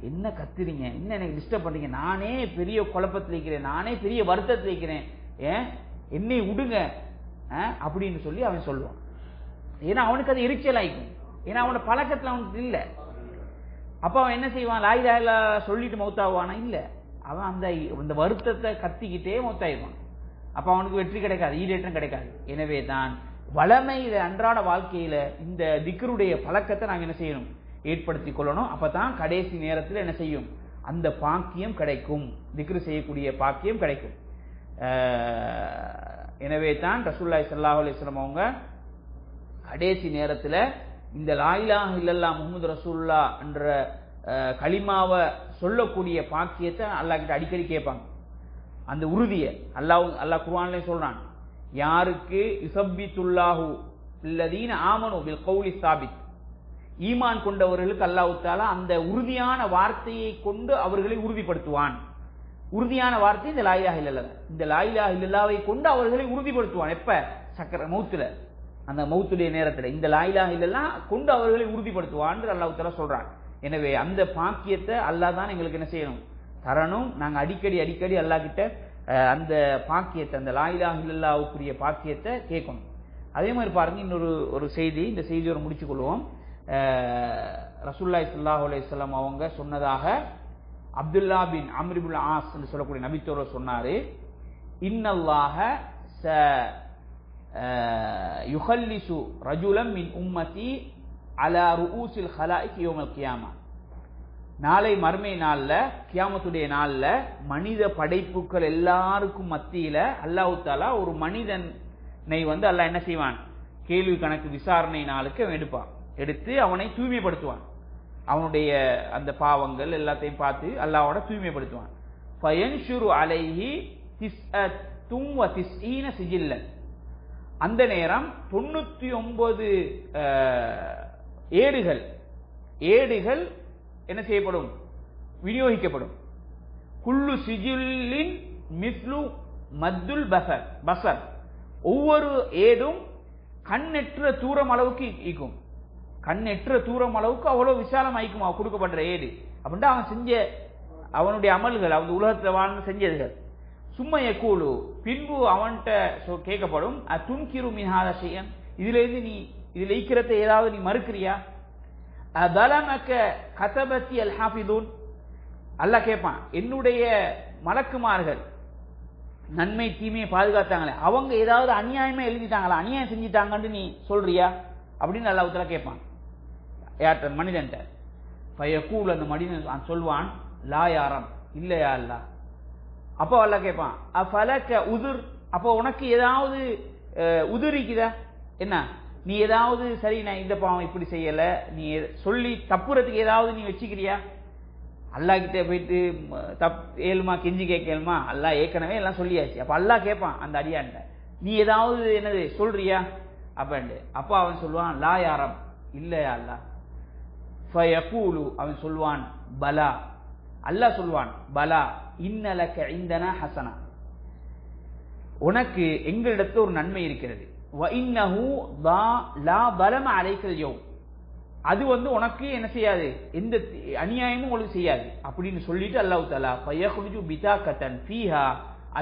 என்ன கத்துறீங்க, என்ன எனக்கு டிஸ்டர்ப் பண்றீங்க, நானே பெரிய குழப்பத்தில் இருக்கிறேன், நானே பெரிய வருத்தத்தில் இருக்கிறேன், என்னை விடுங்க அப்படின்னு சொல்லி அவன் சொல்லுவான். ஏன்னா அவனுக்கு அது எரிச்சல் ஆயிக்கும். ஏன்னா அவனோட பழக்கத்தில் அவனுக்கு இல்லை. அப்ப அவன் என்ன செய்வான், லா இலாஹ இல்லல்லாஹ் சொல்லிட்டு மௌத்தாவானா? இல்ல, அவன் அந்த வருத்தத்தை கத்திக்கிட்டே மௌத்தாயிடுவான். அப்ப அவனுக்கு வெற்றி கிடைக்காது, ஈடேற்றம் கிடைக்காது. எனவே தான் வளமையில அன்றாட வாழ்க்கையில இந்த திக்ருடைய பழக்கத்தை நாங்க என்ன செய்யணும், ஏற்படுத்தி கொள்ளணும். அப்பதான் கடைசி நேரத்தில் என்ன செய்யும், அந்த பாக்கியம் கிடைக்கும், திக்ரு செய்யக்கூடிய பாக்கியம் கிடைக்கும். எனவே தான் ரசூலுல்லாஹி ஸல்லல்லாஹு அலைஹி வஸல்லம் அவங்க கடைசி நேரத்தில் இந்த லா இலாஹ இல்லல்லாஹ் முஹம்மது ரசூலுல்லாஹ் என்ற கலிமாவை சொல்லக்கூடிய பாக்கியத்தை அல்லாஹ் கிட்ட அடிக்கடி கேட்பாங்க. அந்த உறுதியை அல்லாஹ் குர்ஆன்ல சொல்றான், யாருக்கு யுஸப்பித்துல்லாஹு அல்லதீன ஆமனு பில் கௌலி ஸாபித், ஈமான் கொண்டவர்களுக்கு அல்லாஹ் தஆலா அந்த உறுதியான வார்த்தையை கொண்டு அவர்களை உறுதிப்படுத்துவான். உறுதியான வார்த்தை இந்த லா இலாஹ இல்லல்லாஹ். இந்த லா இலாஹ இல்லல்லாஹ்வை கொண்டு அவர்களை உறுதிப்படுத்துவான். எப்ப? மௌத்துல, அந்த மௌத்துடைய நேரத்தில் இந்த லா இலாஹ இல்லல்லாஹ் கொண்டு அவர்களை உறுதிப்படுத்துவான் அல்லாஹ் தஆலா சொல்றான். எனவே அந்த பாக்கியத்தை அல்லாஹ் தான் எங்களுக்கு என்ன செய்யணும், தரணும். நாங்க அடிக்கடி அல்லாஹ் கிட்ட அந்த பாக்கியத்தை, அந்த லா இலாஹ இல்லல்லாஹ்வுக்குரிய பாக்கியத்தை கேட்கணும். அதே மாதிரி பாருங்க, இன்னொரு செய்தி, இந்த செய்தியோட முடிச்சு கொள்வோம். ரசூலுல்லாஹி ஸல்லல்லாஹு அலைஹி வஸல்லம் அவங்க சொன்னதாக அப்துல்லா பின் அம்ர் இப்னு ஆஸ் என்று சொல்லக்கூடிய நபித்தோர் சொன்னாரு, இன்னல்லாஹ ச யுஹல்லிசு ரஜுலம் மின் உம்மதி அலா ருஊசில் ஹலாயிக் யௌமல் கியாமா, நாளை மறுமை நாள்ல, கியாமத்துடைய நாள்ல மனித படைப்புகள் எல்லாருக்கும் மத்தியில அல்லாஹ் தஆலா ஒரு மனிதனை அல்லாஹ் என்ன செய்வான், கேள்வி கணக்கு விசாரணை நாளுக்கு எடுத்து அவனை தூய்மைப்படுத்துவான். அவனுடைய அந்த பாவங்கள் எல்லாத்தையும் பார்த்து அல்லாஹ்வோட தூய்மைப்படுத்துவான். ஃபயன்ஷுரு அலைஹி திஸ்அத்தும் வ திஸ்ஈன சிஜில்லன், அந்த நேரம் 99 ஏடுகள் என்ன செய்யப்படும், விநியோகிக்கப்படும். குல்லு சிஜில்லின் மிஸ்லு மத்துல் பசர், ஒவ்வொரு ஏடும் கண்ணெற்ற தூரம் அளவுக்கு ஈக்கும். கண்ணெற்ற தூரம் அளவுக்கு அவ்வளவு விசாலம் ஆயிக்கும் கொடுக்கப்படுற ஏடு. அப்படின்ட்டு அவன் செஞ்ச அவனுடைய அமல்கள், அவன் உலகத்தில் வாழ்ந்து செஞ்சதுகள். சும்மைய கூழு, பின்பு அவன்கிட்ட கேட்கப்படும், துன்கிரு மின்ஹாத ஷைஅன், இதுல இருந்து நீ இதுல ஈக்கிறத ஏதாவது நீ மறுக்கிறியா? பலமக கதபத்தி அல் ஹாஃபிதூன், அல்லாஹ் கேட்பான், என்னுடைய மலக்குமார்கள் நன்மை தீமையை பாதுகாத்தாங்களே, அவங்க ஏதாவது அநியாயமா எழுதிட்டாங்களா, அநியாயம் செஞ்சிட்டாங்கன்னு நீ சொல்றியா அப்படின்னு அல்லாஹ் தஆலா கேட்பான். யார்ட்ட? மனிதன்ட்ட. ஃபயகூல், அந்த மனிதன் சொல்வான், லா யாரம், இல்லையா அல்லாஹ். அப்போ அல்லாஹ் கேட்பான், அஃபலக உதுர், அப்போ உனக்கு ஏதாவது உதுரிக்குதா, என்ன நீ ஏதாவது சரி நான் இந்த பாவம் இப்படி செய்யல நீ சொல்லி தப்புறதுக்கு ஏதாவது நீ வச்சுக்கிறியா? அல்லாஹ் கிட்ட போயிட்டு ஏழுமா கெஞ்சி கேட்கலுமா? அல்லாஹ் ஏற்கனவே எல்லாம் சொல்லியாச்சு. அப்ப அல்லாஹ் கேட்பான் அந்த அடியான்ட்ட, நீ ஏதாவது என்னது சொல்றியா அப்படின்ட்டு. அப்ப அவன் சொல்லுவான், லா யாரம், இல்லையா அல்லாஹ். ஃபயகூலு, அவன் சொல்வான், பலா, அல்லாஹ் சொல்வான், பலா இன்னலக இந்தனா ஹசனா, உனக்கு எங்களிடத்து ஒரு நன்மை இருக்கிறது. வ இன்னஹு லா பலம அலைக்கல் யௌம், அது உனக்கு என்ன செய்யாது, எந்த அநியாயமும் உங்களுக்கு செய்யாது அப்படின்னு சொல்லிட்டு அல்லாஹ் தஆலா ஃபயஹ்ருஜு பிதாகத்தன் ஃபீஹா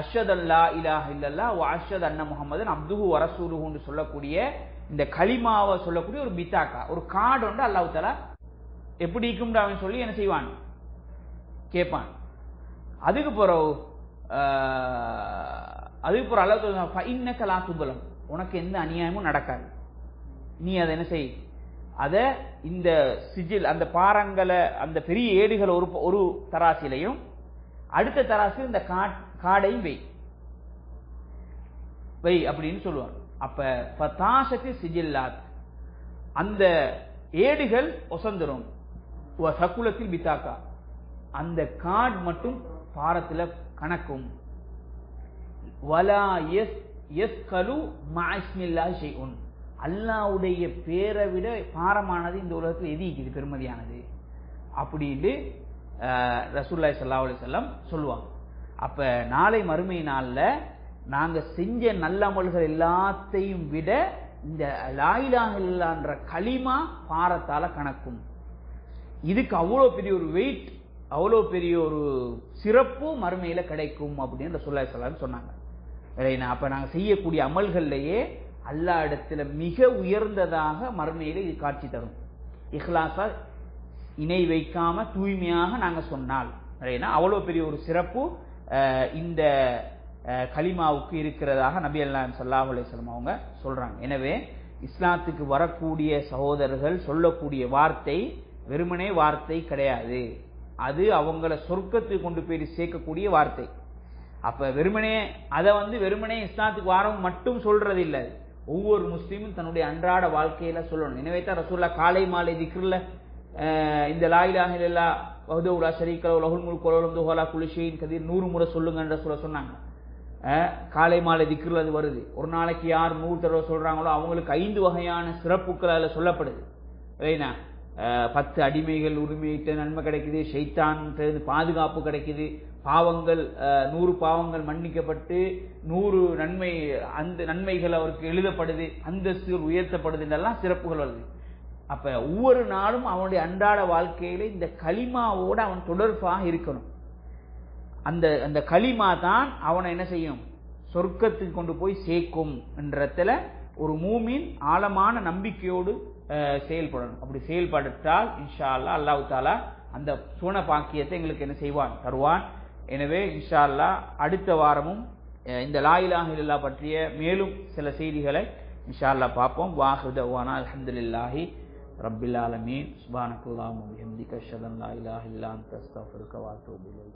அஷ்ஹது அல்லா இலாஹ இல்லல்லாஹ் வ அஷ்ஹது அன்ன முஹம்மதன் அப்துஹு வ ரசூலுஹுன்னு சொல்லக்கூடிய இந்த கலிமாவை சொல்லக்கூடிய ஒரு பிதாக்கா, ஒரு கார்டு அல்லாஹ் தஆலா எப்படி இருக்கும்னு அவன் சொல்லி என்ன செய்வான், கேட்பான். அதுக்கு பிறகு அல்லாஹ் தஆலா ஃபஇன்னக லா துபலம், உனக்கு எந்த அநியாயமும் நடக்காது, நீ அதை என்ன செய், அத இந்த சிஜில் அந்த பாறங்களை அந்த பெரிய ஏடுகள் ஒரு தராசிலையும் அடுத்த தராசில் இந்த காடையும் வை அப்படின்னு சொல்லுவாங்க. அப்ப ஃபதாஷத்தி சிஜில்லாத், அந்த ஏடுகள் ஒசந்துரும். சகுலத்தில் பிதாக்கா, அந்த காட் மட்டும் பாரத்துல கணக்கும். வலா யஸ்கலு மஅஸ்மில்லாஹி ஷைஉன், அல்லாஹ்வுடைய பேரை விட பாரமானது இந்த உலகத்தில் எது இருக்குது, பெருமதியானது அப்படின்னு ரசூலுல்லாஹி ஸல்லல்லாஹு அலைஹி வஸல்லம் சொல்லுவாங்க. அப்ப நாளை மறுமை நாள்ல நாங்க செஞ்ச நல்ல அமல்கள் எல்லாத்தையும் விட இந்த லா இலாஹ இல்லல்லாஹ்ன்ற கலிமா பாரத்தால கணக்கும். இதுக்கு அவ்வளோ பெரிய ஒரு வெயிட், அவ்வளோ பெரிய ஒரு சிறப்பு மறுமையில கிடைக்கும் அப்படின்னு ரசூலுல்லாஹி ஸல்லல்லாஹு அலைஹி வஸல்லம் சொன்னாங்க. அப்ப நாங்க செய்யக்கூடிய அமல்கள்லயே அல்லாஹ் இடத்துல மிக உயர்ந்ததாக மறுமையில இது காட்சி தரும். இஹ்லாஸா இணை வைக்காம தூய்மையாக நாங்க சொன்னால் அவ்வளோ பெரிய ஒரு சிறப்பு இந்த கலிமாவுக்கு இருக்கிறதாக நபி ஸல்லல்லாஹு அலைஹி வஸல்லம் அவங்க சொல்றாங்க. எனவே இஸ்லாத்துக்கு வரக்கூடிய சகோதரர்கள் சொல்லக்கூடிய வார்த்தை வெறுமனே வார்த்தை கிடையாது, அது அவங்கள சொர்க்கத்துக்கு கொண்டு போய் சேர்க்கக்கூடிய வார்த்தை. அப்ப வெறுமனே அதை வெறுமனே இஸ்லாத்துக்கு வாரம் மட்டும் சொல்றது இல்ல, ஒவ்வொரு முஸ்லீமும் தன்னுடைய அன்றாட வாழ்க்கையில சொல்லணும். எனவே தான் ரசூலுல்லாஹ் காலை மாலை திக்ர்ல இந்த லா இலாஹ இல்லல்லாஹ் வஹ்தஹு லா ஷரீக லஹு லஹுல் முல்கு வ லஹுல் ஹம்து வ லா குல்லி ஷைஇன் கதீர் 100 முறை சொல்லுங்கன்ற சொன்னாங்க. காலை மாலை திக்ர்ல அது வருது. ஒரு நாளைக்கு யார் 100 தடவை சொல்றாங்களோ அவங்களுக்கு 5 வகையான சிறப்புகள் அதுல சொல்லப்படுது. 10 அடிமைகள் உரிமையிட்ட நன்மை கிடைக்குது, ஷைத்தான் பாதுகாப்பு கிடைக்குது, பாவங்கள் 100 பாவங்கள் மன்னிக்கப்பட்டு 100 நன்மை, அந்த நன்மைகள் அவருக்கு எழுதப்படுது, அந்தஸ்துகள் உயர்த்தப்படுது, இதெல்லாம் சிறப்புகள் வருது. அப்ப ஒவ்வொரு நாளும் அவனுடைய அன்றாட வாழ்க்கையில இந்த கலிமாவோட அவன் தொடர்பாக இருக்கணும். அந்த களிமா தான் அவனை என்ன செய்யும், சொர்க்கத்துக்கு கொண்டு போய் சேர்க்கும் என்றத்துல ஒரு மூமின் ஆழமான நம்பிக்கையோடு செயல்படணும். அப்படி செயல்படுத்தால் இன்ஷா அல்லாஹ் அல்லாஹ் தஆலா அந்த சுவன பாக்கியத்தை எங்களுக்கு என்ன செய்வான், தருவான். எனவே இன்ஷா அல்லாஹ் அடுத்த வாரமும் இந்த லா இலாஹ இல்லல்லாஹ் பற்றிய மேலும் சில செய்திகளை இன்ஷா அல்லாஹ் பார்ப்போம். வாஹிரு தஅவானா அல்ஹம்துலில்லாஹி ரப்பில் ஆலமீன். சுப்ஹானக்கல்லாஹும்ம வ பிஹம்திக அஷ்ஹது அன் லா இலாஹ இல்லா அன்த அஸ்தக்ஃபிருக வ அத்தூபு இலைக்.